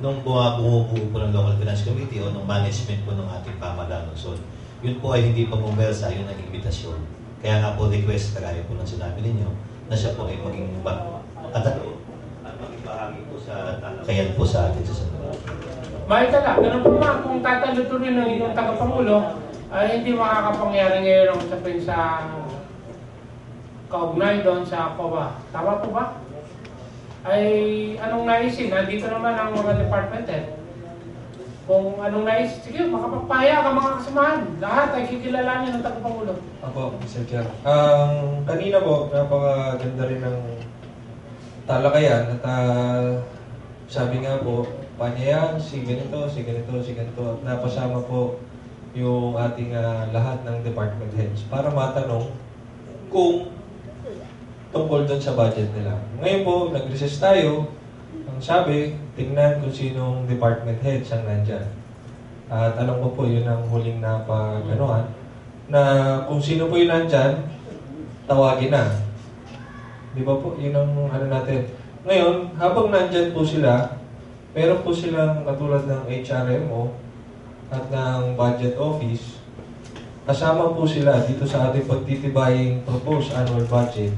nung bumubuo po ng Local Finance Committee o ng management po ng ating pamahalaan lungsod. Yun po ay hindi pang-umersa, yun ang imbitasyon. Kaya nga po request, kagaya po ng sinabi ninyo, na siya po ay maging makatalo at maging bahagi po sa talakayan po sa atin sa sandalan. May tala, ganun po nga, kung tatalutunin ng inyong tagapangulo, ay hindi makakapangyari ngayon ang usapin sa kaugnay doon sa COA. Tama po ba? Ay anong naisin? Nandito naman ang mga department head. Kung anong nais, sige, makapagpahayag ang mga kasamahan. Lahat ay kikilalanin ng tagapangulo. Ako, Mr. Chair. Kanina po, napakaganda rin ng talakayan at sabi nga po, panyayan, si ganito, si ganito, si ganito. At napasama po yung ating lahat ng department heads para matanong kung tungkol doon sa budget nila. Ngayon po, nag-recess tayo. Ang sabi, tingnan kung sinong department heads ang nandyan. At alam ko po, yun ang huling na pag-anuhan, na kung sino po yun nandyan, tawagin na. Di ba po? Yun ang ano natin. Ngayon, habang nandyan po sila, meron po silang katulad ng HRMO at ng budget office, kasama po sila dito sa ating pagtitibaying proposed annual budget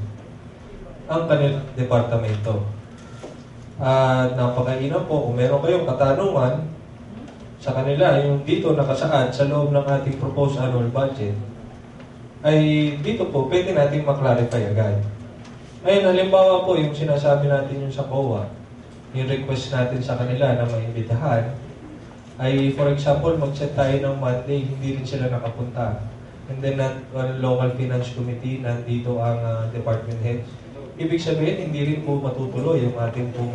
ang kanilang departamento. At napakainam po, kung meron kayong katanungan sa kanila, yung dito nakasaad sa loob ng ating proposed annual budget, ay dito po pwede natin maklarify agad. Ngayon, halimbawa po yung sinasabi natin yung sa COA, yung request natin sa kanila na maimbitahan, ay for example, mag-set tayo ng Monday, hindi rin sila nakapunta. And then, Local Finance Committee, nandito ang department heads. Ibig sabihin, hindi rin po matutuloy yung ating po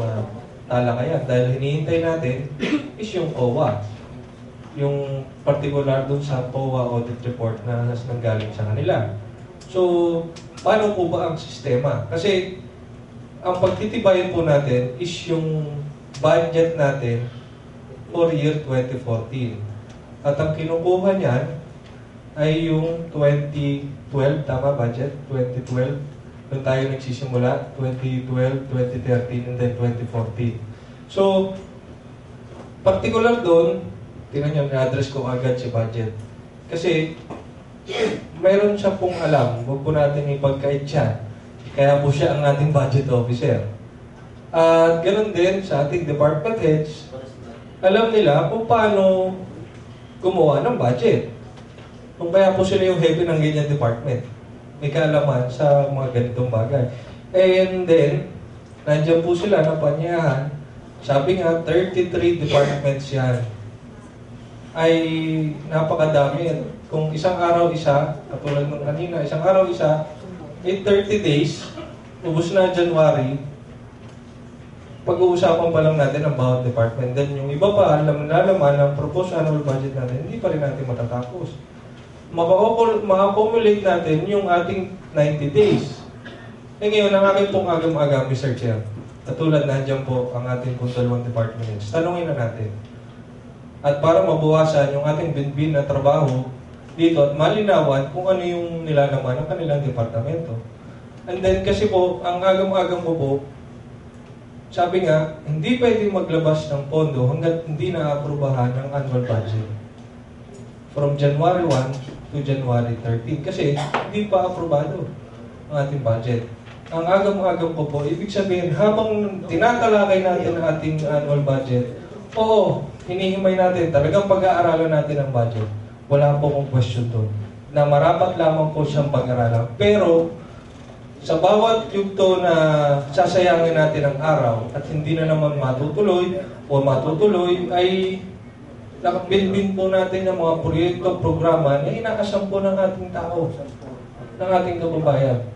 talakayan. Dahil hinihintay natin is yung COA. Yung particular dun sa COA audit report na nanggaling sa kanila. So, paano po ba ang sistema? Kasi, ang pagtitibayin po natin is yung budget natin for year 2014. At ang kinukuha niyan ay yung 2012, tama budget? 2012. Doon tayo nagsisimula, 2012, 2013, and then 2014. So, particular doon, tingnan nyo, na-address ko agad si budget. Kasi, mayroon siya pong alam, huwag po natin ipagkait siya. Kaya po siya ang ating budget officer. At ganoon din sa ating department heads, alam nila kung paano gumawa ng budget. Kung kaya po sila yung heavy ng ganyan department. May kaalaman sa mga ganitong bagay. And then, Nandiyan po sila na panyahan. Sabi nga, 33 departments yan. Ay napakadami. Kung isang araw isa, katulad ng kanina, isang araw isa, 30 days, ubos na January, pag-uusapan pa lang natin ang bawat department. Then yung iba pa, lalaman ng proposed annual budget natin, hindi pa rin natin matatapos. Ma-accumulate natin yung ating 90 days. Ngayon, ang aking pong agam-agam, Mr. Chair, katulad nandiyan po ang ating pong dalawang department heads, tanungin na natin. At para mabawasan yung ating binbin na trabaho dito at malinawan kung ano yung nilalaman ng kanilang departamento. And then kasi po, ang agam-agam ko po, sabi nga, hindi pwedeng maglabas ng pondo hanggat hindi na-aprobahan ng annual budget. From January 1 to January 13. Kasi hindi pa aprobado ang ating budget. Ang agam-agam ko po, ibig sabihin, habang tinatalakay natin ang ating annual budget, oo, hinihimay natin, talagang pag-aaralan natin ang budget. Wala po kong question doon. Na marapat lamang po siyang pag-aralan. Pero, sa bawat yugto na sasayangin natin ang araw at hindi na naman matutuloy o matutuloy, ay nakabinbin po natin ang mga proyekto, programa na inaasam po ng ating tao, ng ating kababayan.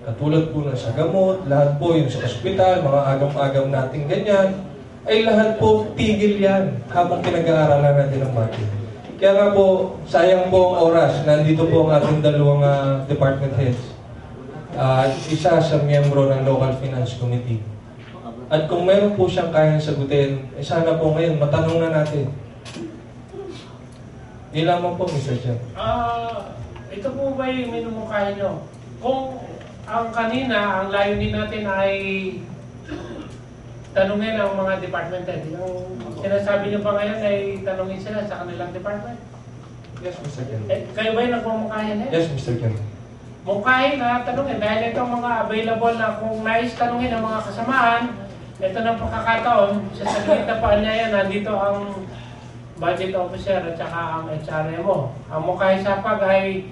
Katulad po na sa gamot, lahat po yung sa ospital, mga agam-agam natin ganyan, ay lahat po tigil yan habang pinag-aaralan natin ang budget. Kaya nga po, sayang po ang oras. Nandito po ang ating dalawang department heads. Isa sa miyembro ng Local Finance Committee. At kung meron po siyang kayang sagutin, sana po ngayon, matanong na natin. Di lamang po, Mr. Chair. Ito po ba yung minumukhahin nyo? Kung ang kanina, ang layunin natin ay tanungin ang mga department head. Yung sinasabi nyo ba ngayon ay tanungin sila sa kanilang department? Yes, Mr. Chair. Kayo ba yung nagmumukhahin eh? Yes, Mr. Chair. Mukhahin na tanungin dahil itong mga available na kung nais tanungin ang mga kasamahan, ito ng pagkakataon, sa saglit na paanyaya, nandito ang budget officer at saka ang HRMO. Ang mukhahin sapag ay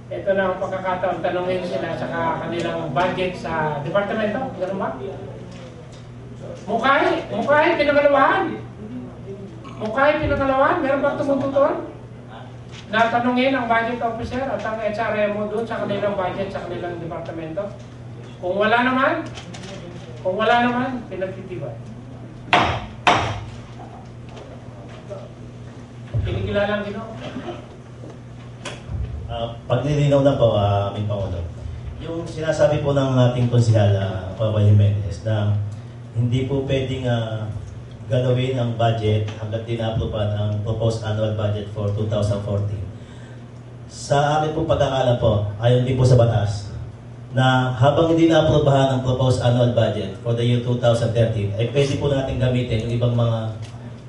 ito na ang pagkakataon, tanungin sila sa kanilang budget sa departamento. Ganun ba? Mukhahin, pinagalawahan. Mukhahin, pinagalawahan. Meron ba tumututuan? Natanungin ang budget officer at ang HRMO doon sa kanilang budget sa kanilang departamento. Kung wala naman, pinagtitibay. Kinikilala ang Ginoo. Paglilinaw na po, aming Pangulo. Yung sinasabi po ng ating konsehal, Papa Jimenez, na hindi po pwedeng galawin ang budget hanggat din-aproban ang proposed annual budget for 2014. Sa akin po pagkakala po, ayon din po sa batas, na habang hindi na-aprobahan ang proposed annual budget for the year 2013, ay pwede po natin gamitin yung ibang mga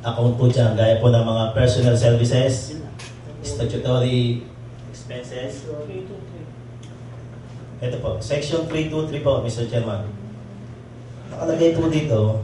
account po dyan, gaya po ng mga personal services, statutory expenses. Ito po, Section 323 po, Mr. Chairman. Nakalagay po dito,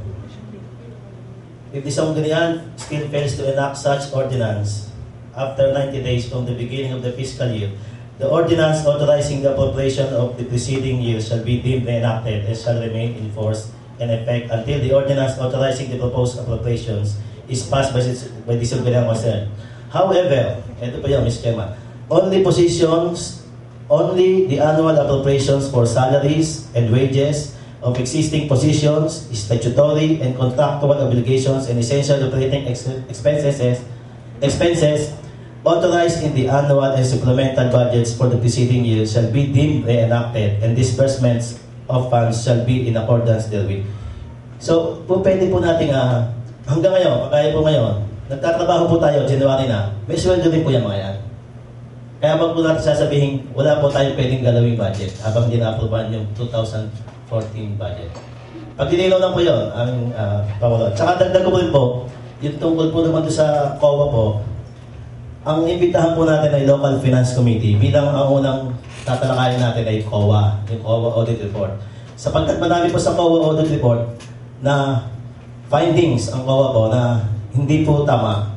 if the Sangguniang still fails to enact such ordinance after 90 days from the beginning of the fiscal year, the ordinance authorizing the appropriation of the preceding year shall be deemed enacted and shall remain in force and effect until the ordinance authorizing the proposed appropriations is passed by the Sangguniang concerned. However, ito po yan, Mr. Chairman, only the annual appropriations for salaries and wages of existing positions, statutory and contractual obligations, and essential operating expenses authorized in the annual and supplemental budgets for the preceding year shall be deemed reenacted, and disbursements of funds shall be in accordance therewith. So, po pwede po natin, hanggang ngayon, kagaya po ngayon, nagtatrabaho po tayo, January na, may sweldo din po yan mga yan. Kaya wag po natin sasabihin, wala po tayong pwedeng galawing budget habang hindi na-aprobahan yung 2014 budget. Pag dinilaw lang po yun, ang Pangulo. Tsaka dagdag ko po rin po, yung tungkol po naman doon sa COA po, ang imbitahan po natin ay Local Finance Committee bilang ang unang tatalakayin natin ay COA, yung COA Audit Report. Sapagkat marami po sa COA Audit Report na findings ang COA po na hindi po tama.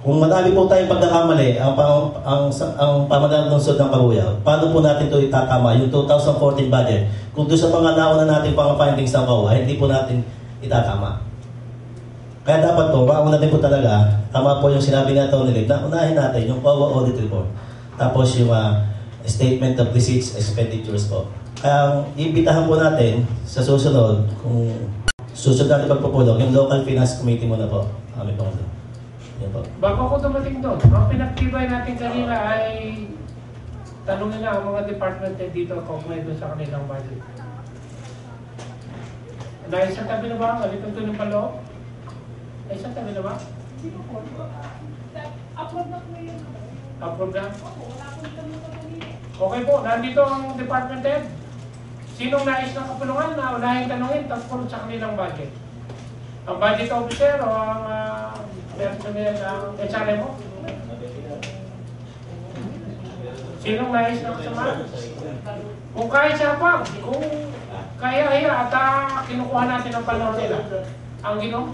kung madami po tayong pagkakamali, ang pamahalaan ng lungsod ng Cabuyao, paano po natin ito itatama, yung 2014 budget? Kung doon sa mga nauna natin pang findings ng COA, hindi po natin itatama. Kaya dapat po, mauna din po talaga, tama po yung sinabi nga ito ni Liv, na unahin natin yung COA audit report. Tapos yung statement of receipts, expenditures po. Kaya iimbitahan po natin sa susunod, kung susunod natin pagpupulong, yung local finance committee muna po. Amin po. Yan po. Bago ako dumating doon, ang pinagtibay natin kanina ay tanungin na ang mga department head dito kung may doon sa kanilang budget. Dahil sa tabi na ba? Kalitong ito ng paloob? Ay sa tabi na ba? Approve na? Okay po, nandito ang department head. Sinong nais ng kapulungan na unahin tanungin tungkol sa kanilang budget? Ang budget officer o ang personnel, ang HRM mo? Sinong nais ng kasama? Kung kaya siya pa, kung kaya at kinukuha natin ang panahon nila. Ang Ginoo?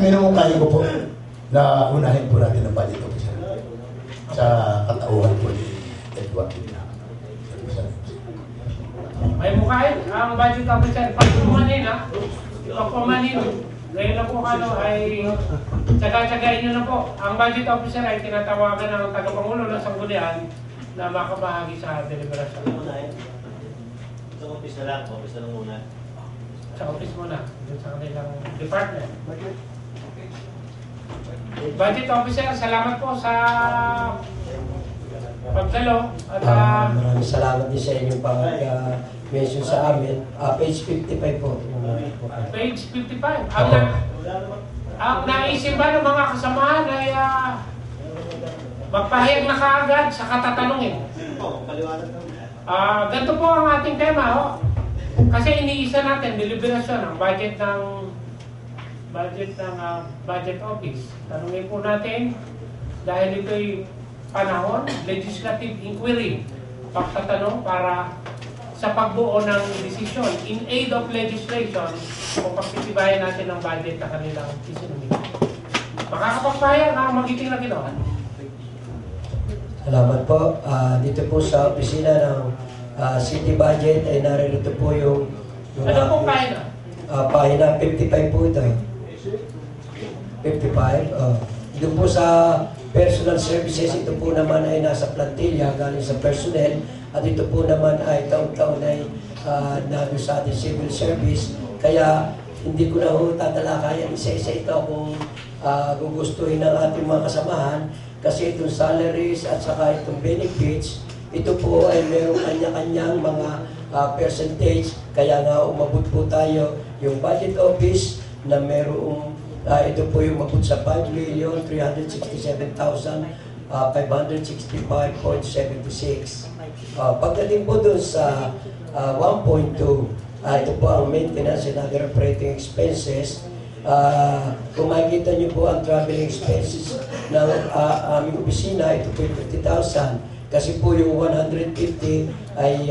Iminumungkahin ko po na unahin po natin ang budget officer sa katauhan po ni Edward Tina. May mukhain, ang budget officer, pagpumanin ha? Pagpumanin, ngayon na po ay tsaga-tsagain nyo na po. Ang budget officer ay tinatawagan ng tagapangulo ng Sanggunian na makabahagi sa deliberasyon. Sa office na lang, office na lang muna. Sa office muna, dun sa kanilang department. Budget officer, salamat po sa pagdalo at maraming salamat din sa inyong pag-mention sa amin. Page 55 po. Page 55. Ang naisip ba ng mga kasamahan ay magpahayag na kaagad sa katatanungin. Ganito po ang ating tema. Kasi iniisa natin, deliberasyon ang budget ng budget office. Tanungin po natin, dahil ito'y panahon, legislative inquiry, pagtatanong para sa pagbuo ng desisyon in aid of legislation kung pagtitibayan natin ang budget na kanilang isinumit. Makakapagpahayag ang magiting na Ginoo. Salamat po. Dito po sa opisina ng City Budget ay naririto po yung ano pong pahina? Pahina 55 po ito. 55. Doon po sa personal services, ito po naman ay nasa plantilla galing sa personnel at ito po naman ay taon-taon ay nandun sa ating civil service. Kaya hindi ko na tatalakayan isa-isa ito kung gugustuhin ng ating mga kasamahan kasi itong salaries at saka itong benefits, ito po ay mayroong kanya-kanyang mga percentage. Kaya nga umabot po tayo yung budget office na mayroong ito po yung umabot sa 5,367,565.76. Pagdating po dun sa 1.2, ito po ang maintenance and other operating expenses. Kung makikita nyo po ang traveling expenses ng aming opisina, ito po yung 50,000. Kasi po yung 150 ay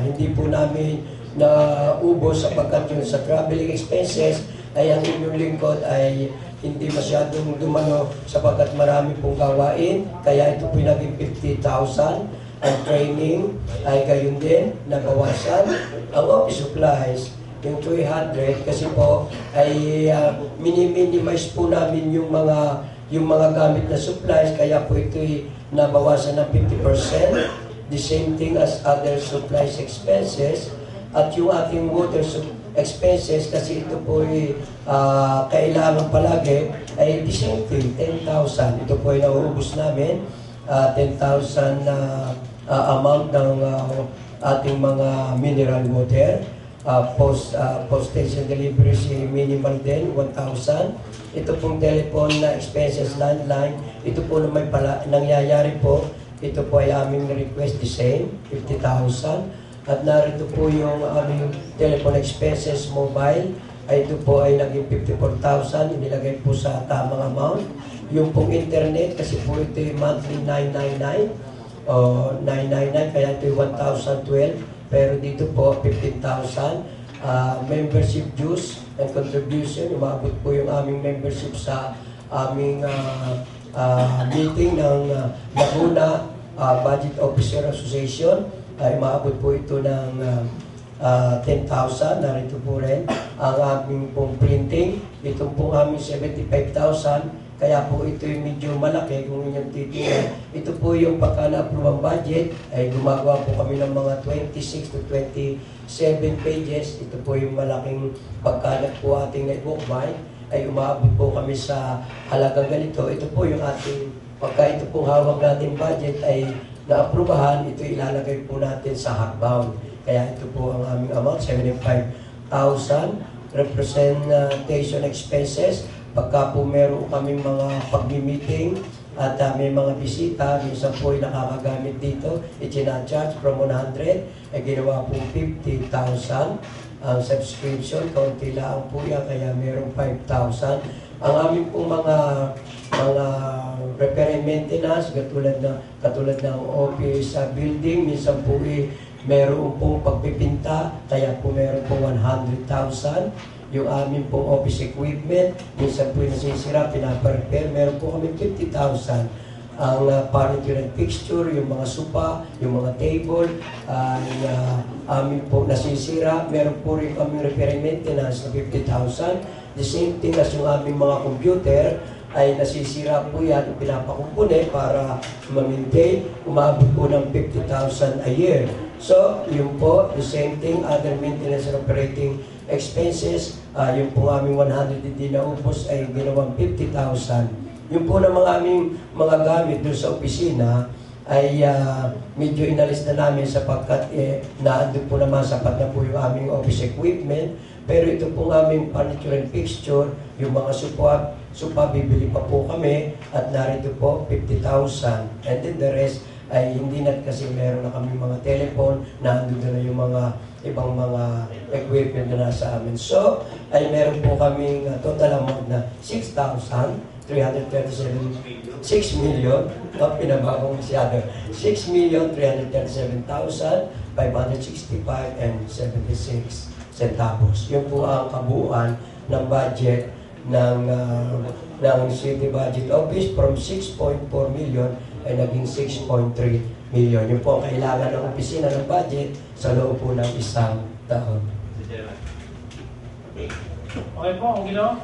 hindi po namin naubos sapagkat yung sa traveling expenses ay ang inyong lingkod ay hindi masyadong dumano sapagkat marami pong gawain. Kaya ito po naging 50,000. Ang training ay gayon din, nabawasan. Ang office supplies, yung 300 kasi po ay minimize po namin yung mga gamit na supplies, kaya po ito'y nabawasan ng 50%. The same thing as other supplies expenses. At yung ating water expenses, kasi ito po ay kailangan palagi, ay the same thing, 10,000. Ito po ay nauubos namin, 10,000 na amount ng ating mga mineral water. Postage and delivery minimal din, 1,000. Ito pong telephone na expenses, landline, ito po naman pala, nangyayari po, ito po ay aming request the same, 50,000. At narito po yung aming telephone expenses mobile, ay ito po ay naging 54,000, inilagay po sa tamang amount. Yung pong internet, kasi po ito yung monthly 999, 999, kaya ito yung 1,012. Pero dito po, 15,000. Membership dues, and contribution. Umabot po yung aming membership sa aming meeting ng Laguna Budget Officer Association. Umabot po ito ng 10,000. Narito po rin ang aming pong printing. Ito po aming 75,000. Kaya po ito yung medyo malaki kung inyong titingnan. Ito po yung pagka-na-approve ang budget, ay gumagawa po kami ng mga 26 to 27 pages. Ito po yung malaking pagkalat po ating na-bookbind, ay umabot po kami sa halagang ganito. Ito po yung ating, pagka ito pong hawak natin budget ay na-aprubahan, ito ilalagay po natin sa hardbound. Kaya ito po ang aming amount, 75,000. Representation expenses, pagka po meron kaming mga pag-meeting at may mga bisita, minsan po ay nakakagamit dito, itinacharge from 100, ay ginawa po 50,000 ang subscription, kaunti lang po yan, kaya merong 5,000. Ang aming pong mga repair and maintenance, katulad ng office building, minsan po meron pong pagpipinta, kaya po meron pong 100,000. Yung amin pong office equipment, minsan po nasisira, pinaparepair, meron po kami 50,000. Ang furniture and fixture, yung mga sofa, yung mga table, amin po nasisira, meron po rin kami repair and maintenance na 50,000. The same thing as yung aming mga computer, ay nasisira po yan, pinapakumpune para ma-maintain, umabot po ng 50,000 a year. So, yun po, the same thing, other maintenance and operating expenses, yung po aming 100 hindi naubos ay ginawang 50,000. Yung po na mga aming mga gamit doon sa opisina ay medyo inalis na namin sapagkat naandun po naman sapat na po yung aming office equipment. Pero ito pong aming furniture and fixture, yung mga supa bibili pa po kami at narito po 50,000. And then the rest ay hindi na kasi meron na kami mga telephone, naandun na yung mga ibang mga equipment na nasa amin. So, ay meron po kaming total amount na 6,337, 6 million, pinabagong masyado, 6,337,565 and 76 centavos. Yun po ang kabuuan ng budget ng City Budget Office from 6.4 million ay naging 6.3 million. Yun po ang kailangan ng opisina ng budget sa loob po ng isang taon. Okay po, ang ginawa.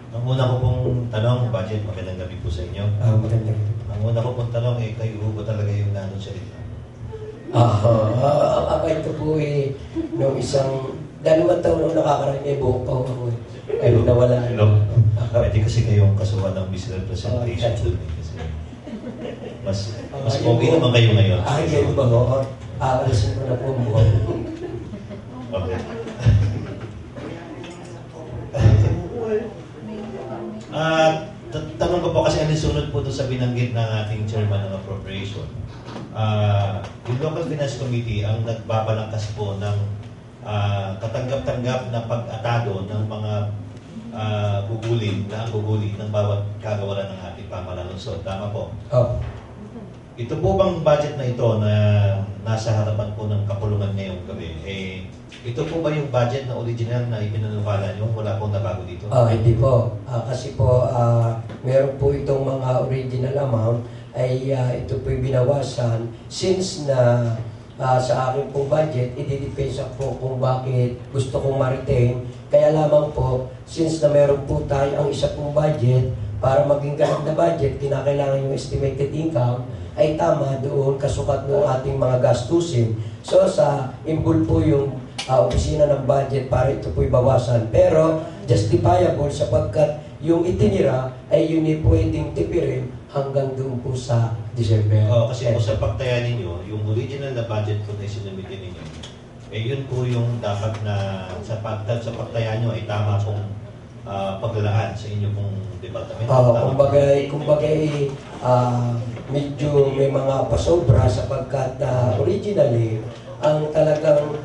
Ang una ko pong tanong, budget, magandang gabi po sa inyo. Magandang gabi. Ang una ko pong tanong, kayo ba talaga yung nandun sa dito? Ito po nung isang 2 taon nung nakakaraan buhok pa ako. Ay, nawala. Pwede kasi kayong kasuhan ng misrepresentation dun kasi mas pogi naman kayo ngayon. Ngayon ba ho? Aalisin ko na po ang buhok. Okay. Tanong ko po kasi ano sunod po doon sa binanggit ng ating chairman ng appropriation. Yung Local Finance Committee ang nagbabalangkas po ng katanggap-tanggap na pag-atado ng mga gugulin ng bawat kagawaran ng ating pamalansod. Tama po? Ito po bang budget na ito na nasa harapan po ng kapulungan ngayong gabi, ito po ba yung budget na original na ipinanukala nyo? Wala pong nabago dito? Hindi po. Kasi po, meron po itong mga original amount ay ito po yung binawasan since na sa aking pong budget, i-defense po kung bakit gusto kong ma-retain. Kaya lamang po, since na meron po tayo ang isa pong budget, para maging ganap na budget, kinakailangan yung estimated income ay tama doon kasukat ng ating mga gastusin. So sa impul po yung opisina ng budget para ito po ibawasan. Pero justifiable sapagkat yung itinira ay yun pwedeng tipirin hanggang doon po sa December. Kasi po sa pagtaya ninyo, yung original na budget po na isinamitin ninyo, yun po yung dapat na sa pagtaya nyo ay tama pong paglalaan sa inyo pong departamento. Kumbaga, medyo may mga pasobra sapagkat originally, ang talagang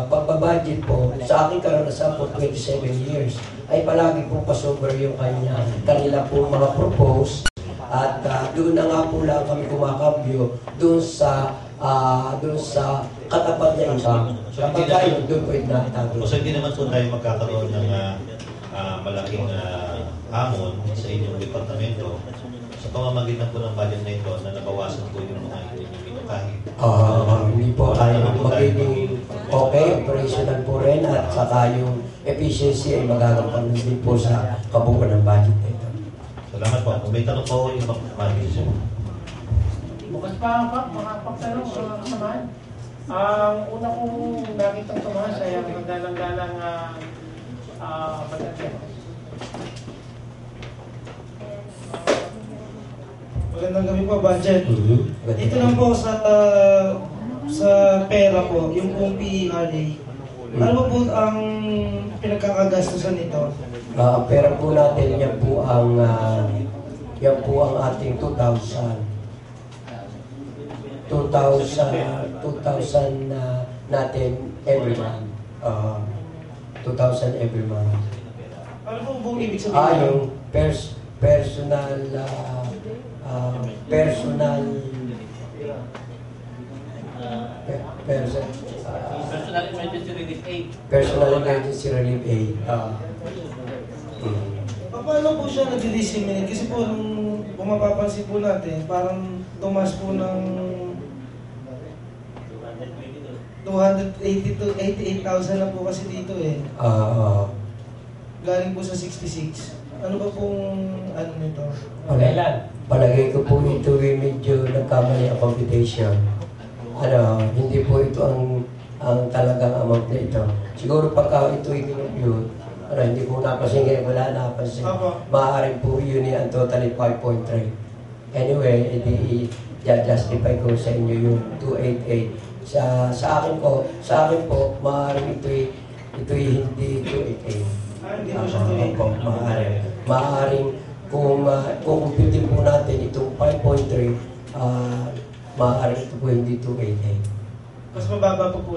pagbabudget po sa aking karanasan po 27 years ay palagi pong pasobra yung kanila pong mga propose at doon na nga po lang kami kumakambyo doon sa doon sa katapat na income. Kapag kayo, doon po itatago. So hindi naman po tayo magkakaroon ng malaking hamon sa inyong departamento sa pamamagitan po ng budget na ito na nabawasan po yung mga hindi pinakahin. Hindi po tayo magiging okay, operational po rin at saka yung efficiency ay magagapan din po sa kabuuan ng budget na ito. Salamat po. Kung may tanong po, yung mag-manager. Bukas pa mga pagtanong mga kasamahan. Ang una kong nakitang tumaas ay ang galang-galang budget. Magandang gabi po, budget. Ito lang po sa pera po, yung pong PERA. Ano po ang pinagkakagastusan nito? Ang pera po natin, yan po ang ating 2,000 natin every month. 2,000 every month. Ano po bang ibig sabihin? Yung personal Personal emergency relief aid. Personal emergency relief aid. Paano po siya nag-disseminate? Kasi po nung mapapansin po natin, parang tumas po ng 280 to 88,000 na po kasi dito eh. Galing po sa 66. Ano ba pong ano nito? Palagay ko po ito medyo nagkamali ang computation. Hindi po ito ang talagang amount na ito. Siguro pagka ito i-compute, hindi po napansin, wala napansin. Maaaring po yun ang totally 5.3. Anyway, i-justify ko sa inyo yung 288. Sa akin po, maaaring ito hindi 288. Hindi po siya 288. Maaaring kung computing po natin itong 5.3, maaaring ito po hindi 288. Mas mababa po po.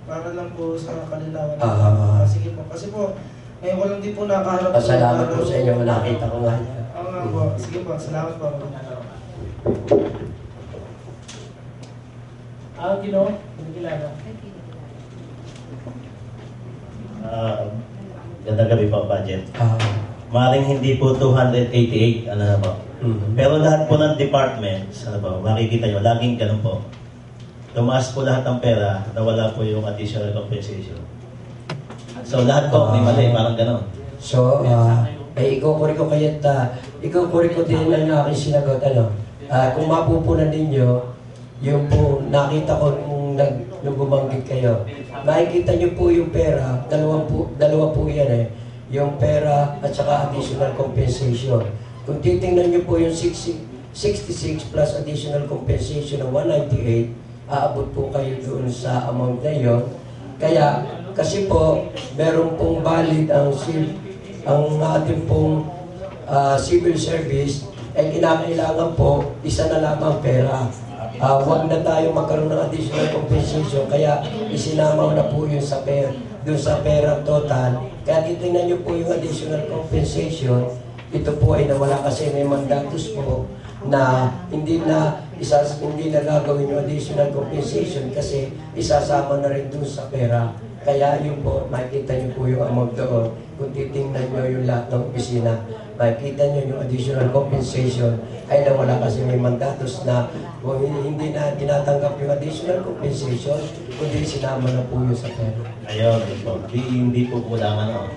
Para lang po sa kalinawan. Sige po. Kasi po, ngayon ko lang din po nakaharap. Pasalamat po sa inyo, nakita ko nga. Oo nga po. Sige po, salamat po. Gino, kilala. Gandang gabi po, budget. Maring hindi po 288, ano na po. Pero lahat po ng departments, ano po, makikita nyo, laging ganun po. Tumaas po lahat ng pera, nawala po yung additional compensation. So lahat po, may mali, parang ganun. So, ikukuri ko kayo ikukuri ko din ang aking sinagot, kung mapupunan ninyo, yung po nakita ko nung bumanggit kayo, makikita nyo po yung pera, dalawa po yan yung pera at saka additional compensation. Kung titingnan nyo po yung 66 plus additional compensation ng 198, aabot po kayo doon sa amount na yun. Kaya, kasi po, meron pong valid ang ating pong civil service, ay kinakailangan po, isa na lamang pera. Huwag na tayo magkaroon ng additional compensation, kaya isinamaw na po yun sa pera, doon sa pera total. Kaya titingnan nyo po yung additional compensation, ito po ay nawala kasi may mandatos po na hindi na gagawin yung additional compensation kasi isasama na rin doon sa pera. Kaya yun po, makikita nyo po yung amount doon. Kung titingnan nyo yung lahat ng opisina, makikita nyo yung additional compensation ay nawala kasi may mandatos na kung hindi na tinatanggap yung additional compensation, kundi sinama na po yun sa pera. Ayun, po. Hindi po kulangan.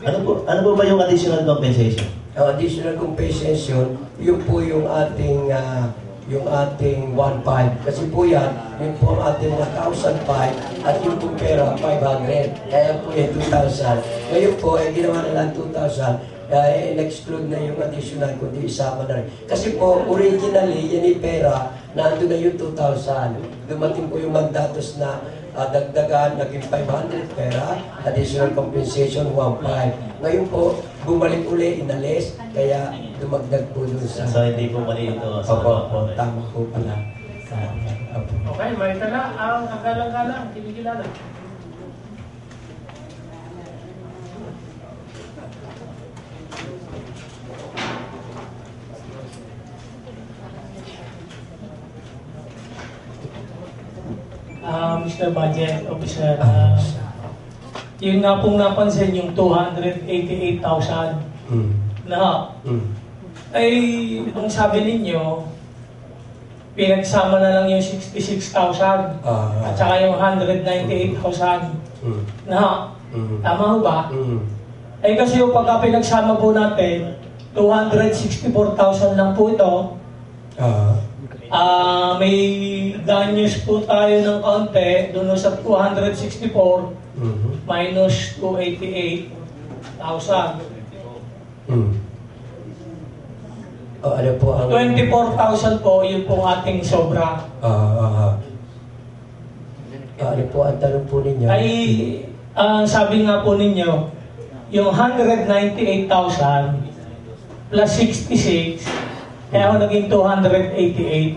Ano po ba yung additional compensation? Ang additional compensation, yun po yung ating 1.5. Kasi po yan, yun po ang ating 1,005 at yung po pera 500. Kaya po yung 2,000. Ngayon po, ginawa na lang 2,000. In-exclude na yung additional kundi isama na rin. Kasi po, originally, yan yung pera, nandun na yung 2,000. Dumating po yung mandatos na dagdagan, naging 500 pera, additional compensation 1.5. Ngayon po, bumalik uli, inalis, kaya dumagdag po doon sa... So hindi po mali ito. Opo, tama po pala. Okay, may tala ang kagalang-galang, kinikilala. Mr. Budget Officer, yun nga pong napansin yung 288,000 na ay kung sabi ninyo, pinagsama na lang yung 66,000 at saka yung 198,000 na tama ho ba? Ay kasi yung pagka pinagsama po natin, 264,000 lang po ito. May ganyos po tayo ng kaunti doon sa 264 minus 288,000. Ano po ang... 24,000 po, yun po ating sobra. Ano po ang tanong po ninyo? Ay, sabi nga po ninyo, yung 198,000 plus 66, kaya ako naging 288.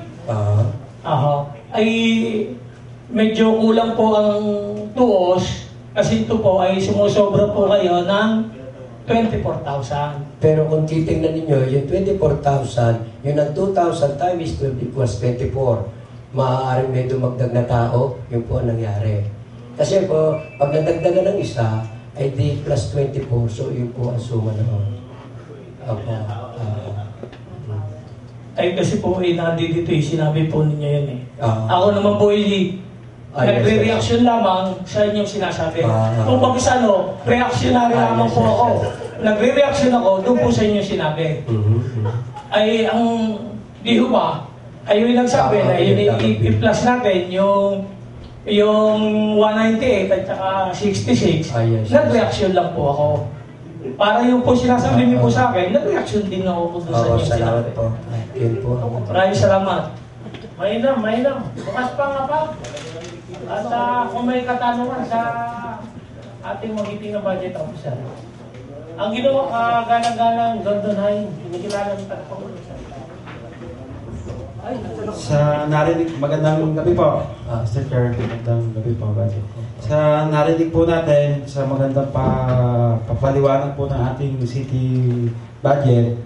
Ay, medyo kulang po ang tuos, kasi ito po ay sumusobra po kayo ng 24,000. Pero kung titingnan ninyo, yung 24,000, yun ang 2,000 times 12 equals 24. Maaaring may dumagdag na tao, yun po ang nangyari. Kasi po, pag nadagdagan ng isa, ay di plus 24, so yun po ang suma na. Ay kasi po nandito yung sinabi po ninyo yun eh. Ako naman po nagre-reaction lamang sa inyong sinasabi. Kung pag reactionary lamang po ako. Nagre-reaction ako doon po sa inyong sinabi. Ay ang di ho ba? Ay yung nagsabi na yun i-plus natin yung 198 at saka 66. Nag-reaction lang po ako. Para yung po sinasabi niyo po sa akin, nag-reaction din ako doon sa inyong sinabi. Maraming salamat. Mainam. Bukas pa nga pa. At kung may katanungan sa ating magiting na budget officer. Ang ginawa galang-galang London High, kinikilala ng Tagapangulo. Sa narinig, magandang gabi po, Mr. Chair, magandang gabi po, Budget. Sa narinig po natin, sa magandang papaliwanag po ng ating city budget,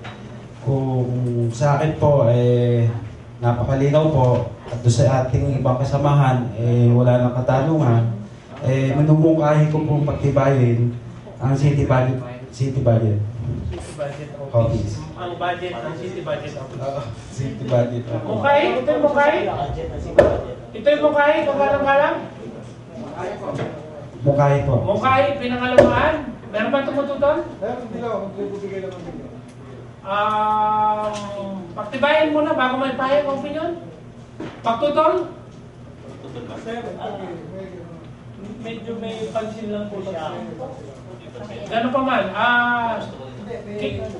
kung sa akin po, napakalinaw po, at doon sa ating ibang kasamahan, wala nang katanungan, manumungkahi ko pong pagtibayin ang city budget. City budget office. Ang budget ng city budget office. City budget office. Mukhay? Ito yung mukhay? Ito yung mukhay? Kagalang-galang? Mukhay po. Mukhay, pinangalamaan? Meron ba tumututol? Pagtibayin muna bago may pahayag ang opinion. Pagtutol? Medyo may pansin lang po siya. Gano'n pa man,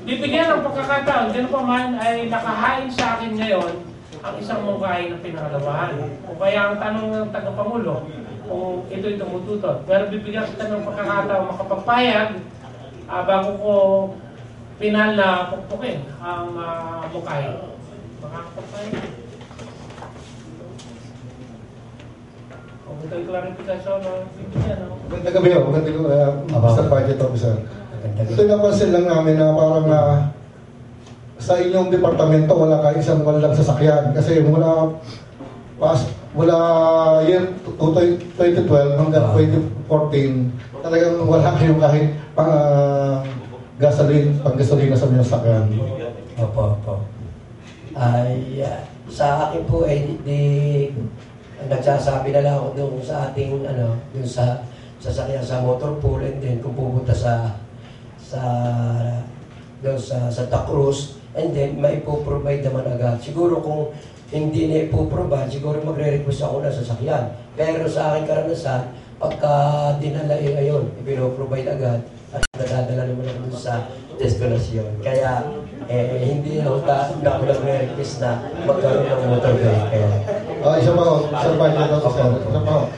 bibigyan ng pagkakataon, gano'n pa man ay nakahain sa akin ngayon ang isang mungkahi na pinakalawahan. O kaya ang tanong ng tagapangulo, kung ito'y tumututol. Pero bibigyan kita ng pagkakataon makapagpayag bago ko pinal na pukpukin ang mungkahi. Makakapagpayag. Ito yung clarification ng bibigyan. Magandang gabi ho, Mr. Budget Officer. Ito napansin lang namin na parang sa inyong departamento wala kayo isang walang sasakyan. Kasi mula year 2012 hanggang 2014, talagang wala kayong kahit pang-gasolina sa inyong sasakyan. Opo. Sa akin po nagsasabi na lang ako doon sa ating doon sa sasakyan sa motor pool, and then kung pupunta sa Santa Cruz, and then maipoprovide naman agad. Siguro kung hindi na ipoprovide, siguro magre-request ako na sasakyan. Pero sa aking karanasan, pagka dinala ngayon, ipinoprovide agad at nadadala naman ako doon sa destinasyon. Kaya hindi na ako nagre-request na magkaroon ng motorbike. Kaya Isa pa ho, Sir Budget Officer. Isa pa ho.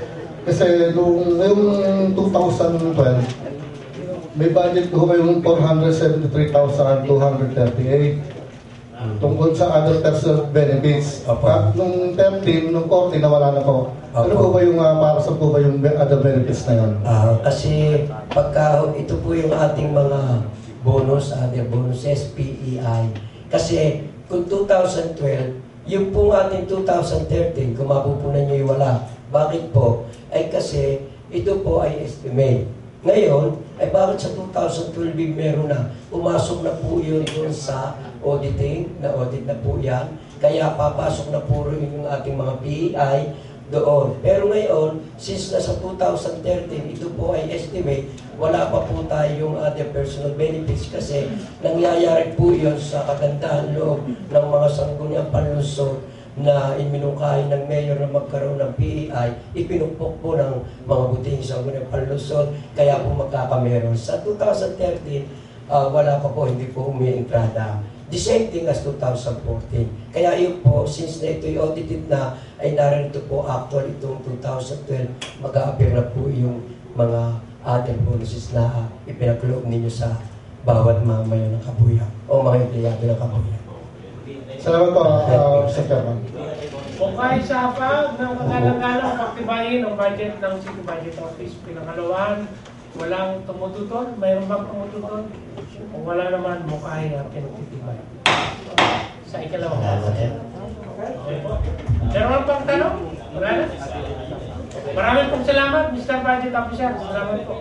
Kasi ngayong 2012, may budget ko yung 473,238 tungkol sa other personal benefits. Nung 13, nung 14, nawala na po. Ano po ba yung para sa po ba yung other benefits na yun? Kasi pagka ito po yung ating mga bonus, other bonuses, PEI. Kasi kung 2012, yung pong ating 2013, kung mapupunan nyo yung wala, Bakit po? Ay kasi ito po ay estimate. Ngayon, ay bakit sa 2012 meron na? Pumasok na po yun doon sa auditing, na audit na po yan. Kaya papasok na po rin yung ating mga PEI doon. Pero ngayon, since nasa 2013, ito po ay estimate, wala pa po tayong other personal benefits kasi nangyayari po yun sa kagandahan loob ng mga sangguniang panlusod na iminungkahi ng mayor na magkaroon ng PEI, ipinukpok po ng mga butihing sangguniang panlusod, kaya po magkakameron. Sa 2013, wala pa po, hindi po umientrada. The same thing as 2014. Kaya yun po, since na ito'y audited na, ay narito po actual itong 2012, mag-a-appear na po yung mga other bonuses na ipinagloob ninyo sa bawat mamayo ng Kabuyaw o mga empleyado ng Kabuyaw. Salamat po, Mr. Chairman. Kung kahit sa pa, ng magalang-galang paktibayin ang budget ng City Budget Office, pinangalawan, walang tumututol, mayroon bang tumututol? Kung wala naman, mukha ay pinagtitibay. Sa ikalawang okay. Meron pang tanong? Wala na? Maraming pong salamat, Mr. Budget Officer. Salamat po.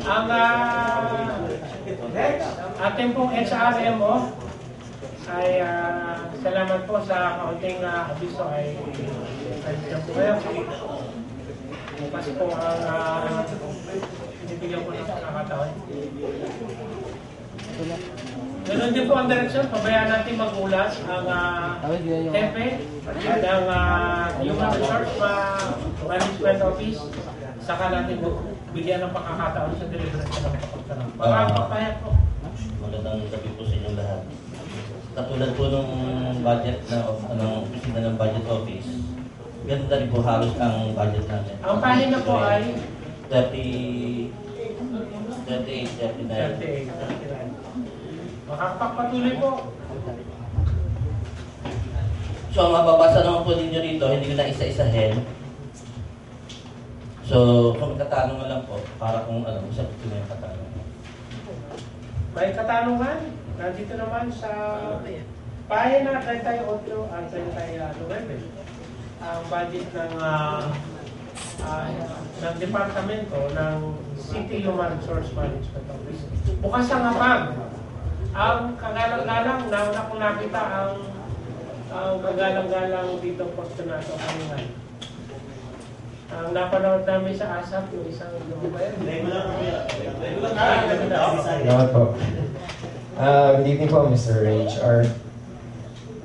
Ang ating pong HRMO ay salamat po sa kaunting abiso ay po kayo. Bukas po ang binibigyan ko ng pagkakataon. Ganun din po ang direksyon, pabayaan natin magulas ang TEPE ng Human Resource Management Office, saka natin bigyan ng pagkakataon sa deliberasyon ng pagkakataon. Papahayag po. Magandang gabi po sa inyong lahat. Katulad po ng budget ng opisina ng budget office, ganda rin po halos ang budget natin. Ang pahina po ay 38, 39. Makakapagpatuloy po. So, ang mababasa naman po ninyo rito, hindi ko na isa-isahin. So, kung katanungan lang po, para kung sagot ko na yung katanungan. May katanungan? Nandito naman sa pahina 38 at 39 ang budget ng departamento ng City Human Resource Management Office. Bukas ang hapag. Ang kagalang-galang, nauna kong nakita ang kagalang-galang dito po sa nato kanina. Ang napanood namin sa ASAP, yung isang lumayan. Salamat po. Good evening po, Mr. HR.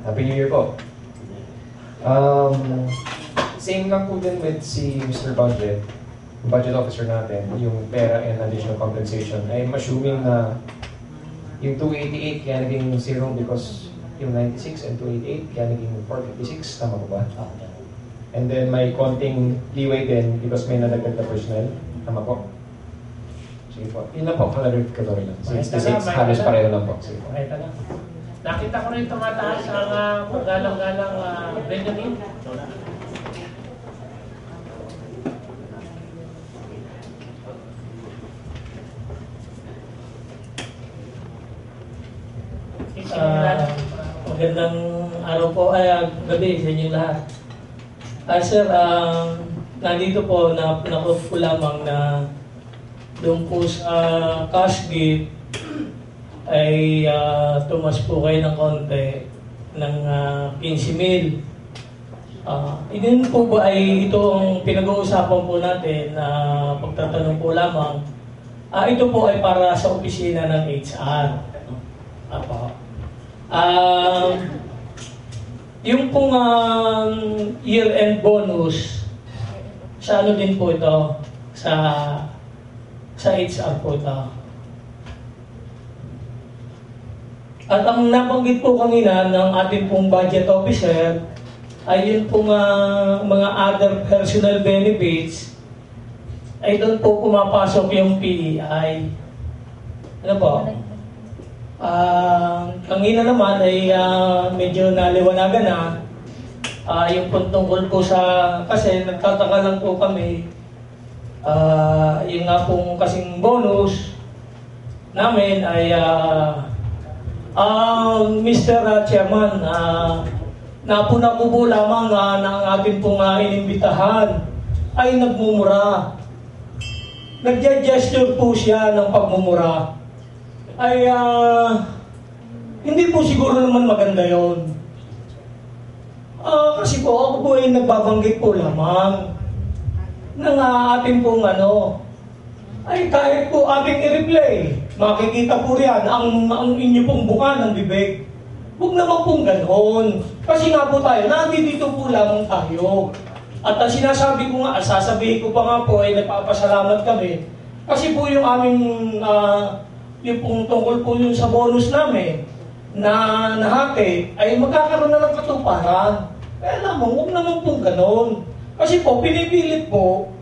Happy New Year po. Same lang po din with si Mr. Budget, yung budget officer natin, yung pera and additional compensation. I'm assuming na yung 288 kaya naging 0 because yung 96 and 288 kaya naging 456, tama po ba? And then may konting leeway din because may nadagdag na personnel, tama po? Sige po. Yun lang po, clarificatory lang. Since the 6, halos pareho lang po. Sige po. Nakita ko rin tumataas ang galang-galang Benjamin. Magandang araw po, gabi sa inyong lahat. Sir, nandito po, nakuha ko lamang na doon po sa cash gift ay tumas po kayo ng konti ng 15,000. Yun po ba ay ito ang pinag-uusapan po natin na pagtatanong po lamang. Ito po ay para sa opisina ng HR. Yung pong year-end bonus, sa ano din po ito? Sa HR po ito. At ang nabanggit po kanina ng ating pong budget officer ay yun pong mga other personal benefits ay doon po pumapasok yung PEI. Ano po? Kanina naman ay medyo naliwanagan na yung tungkol po sa, kasi nagtataka lang po kami, yung nga pong kasing bonus namin ay Mr. Chairman, napuna ko po lamang na ang ating pong inimbitahan ay nagmumura. Nagja-gesture po siya ng pagmumura. Ay hindi po siguro naman maganda yon. Kasi po ako po ay nagbabanggit po lamang ng ating pong ay kahit po ating i-replay, makikita po riyan ang inyo pong buka ng bibig. Huwag naman pong ganon. Kasi nga po tayo, nandito po lamang tayo. At ang sinasabi ko nga, sasabihin ko pa nga po ay nagpapasalamat kami. Kasi po yung aming, yung pong tungkol po yung sa bonus namin, na nahati, ay magkakaroon na ng katuparan. Kaya lamang, huwag naman pong ganon. Kasi po, pinipilit po,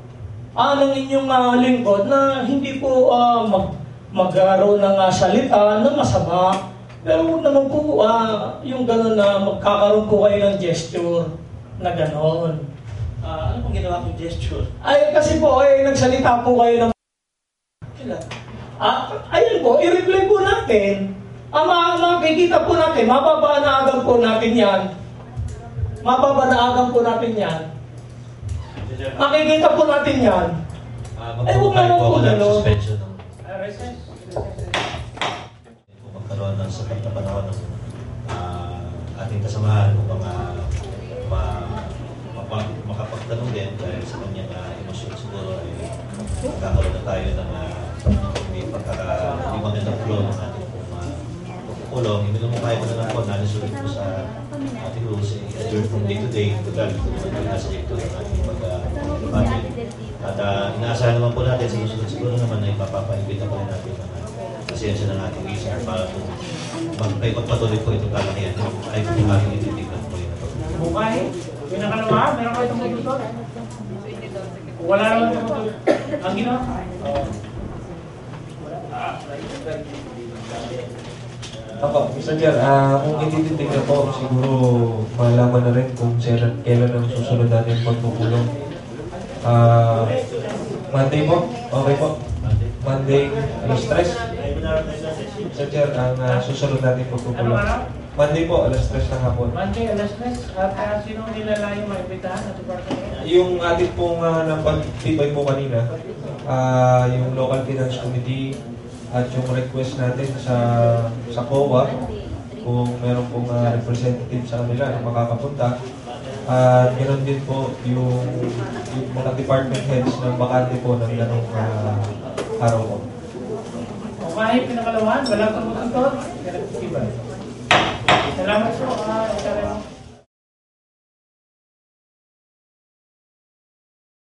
ng inyong lingkod na hindi po magkaroon ng salita na masama. Pero huwag naman po yung gano'n na magkakaroon po kayo ng gesture na gano'n. Ano pong ginawa kong gesture? Ay, kasi po, nagsalita po kayo ng... ayun po, i-replay po natin. Makikita po natin, mababanaagan po natin yan. Mababanaagan po natin yan. Makikita po natin yan. Huwag naman po gano'n. Magkaroon ng sapat na panahon ng ating kasamahan upang makapagtanong din dahil sa kanyang emosyon siguro ay magkakaroon na tayo ng hindi magandang flow ng ating pagkukulong. Minumukay ko na lang po, nalisulit po sa ating rules adjourn from day to day. Total, ito naman yung nasa dito ng ating pag-budget. At inaasahan naman po natin sa susunod siguro naman na ipapapaimbita po rin natin pasensya ng ating listener para po magpatuloy po itong kalakihan ay po aking ititignan po yun. Bukay, pinakalawa, meron kayo itong tutor? Wala naman itong tutor. Ang ginawa? Ako, Mr. Chair, kung ititignan po, siguro malaman na rin kung kailan ang susunod natin pagpupulong. Monday po? Okay po? Monday, alas 3? Mr. Chair, ang susunod natin pagpupulong. Monday po, alas 3 ng hapon. Monday, alas 3. At sino nilala yung maipitahan at department? Yung ating pong napag-tibay po kanina, yung Local Finance Committee at yung request natin sa COA, kung meron pong representative sa kanila na makakapunta. At ganoon din po yung mga department heads ng bakante po ng ganong araw po. O kahit pinakalawahan, walang tumututor, pinag-tibay. Salamat po.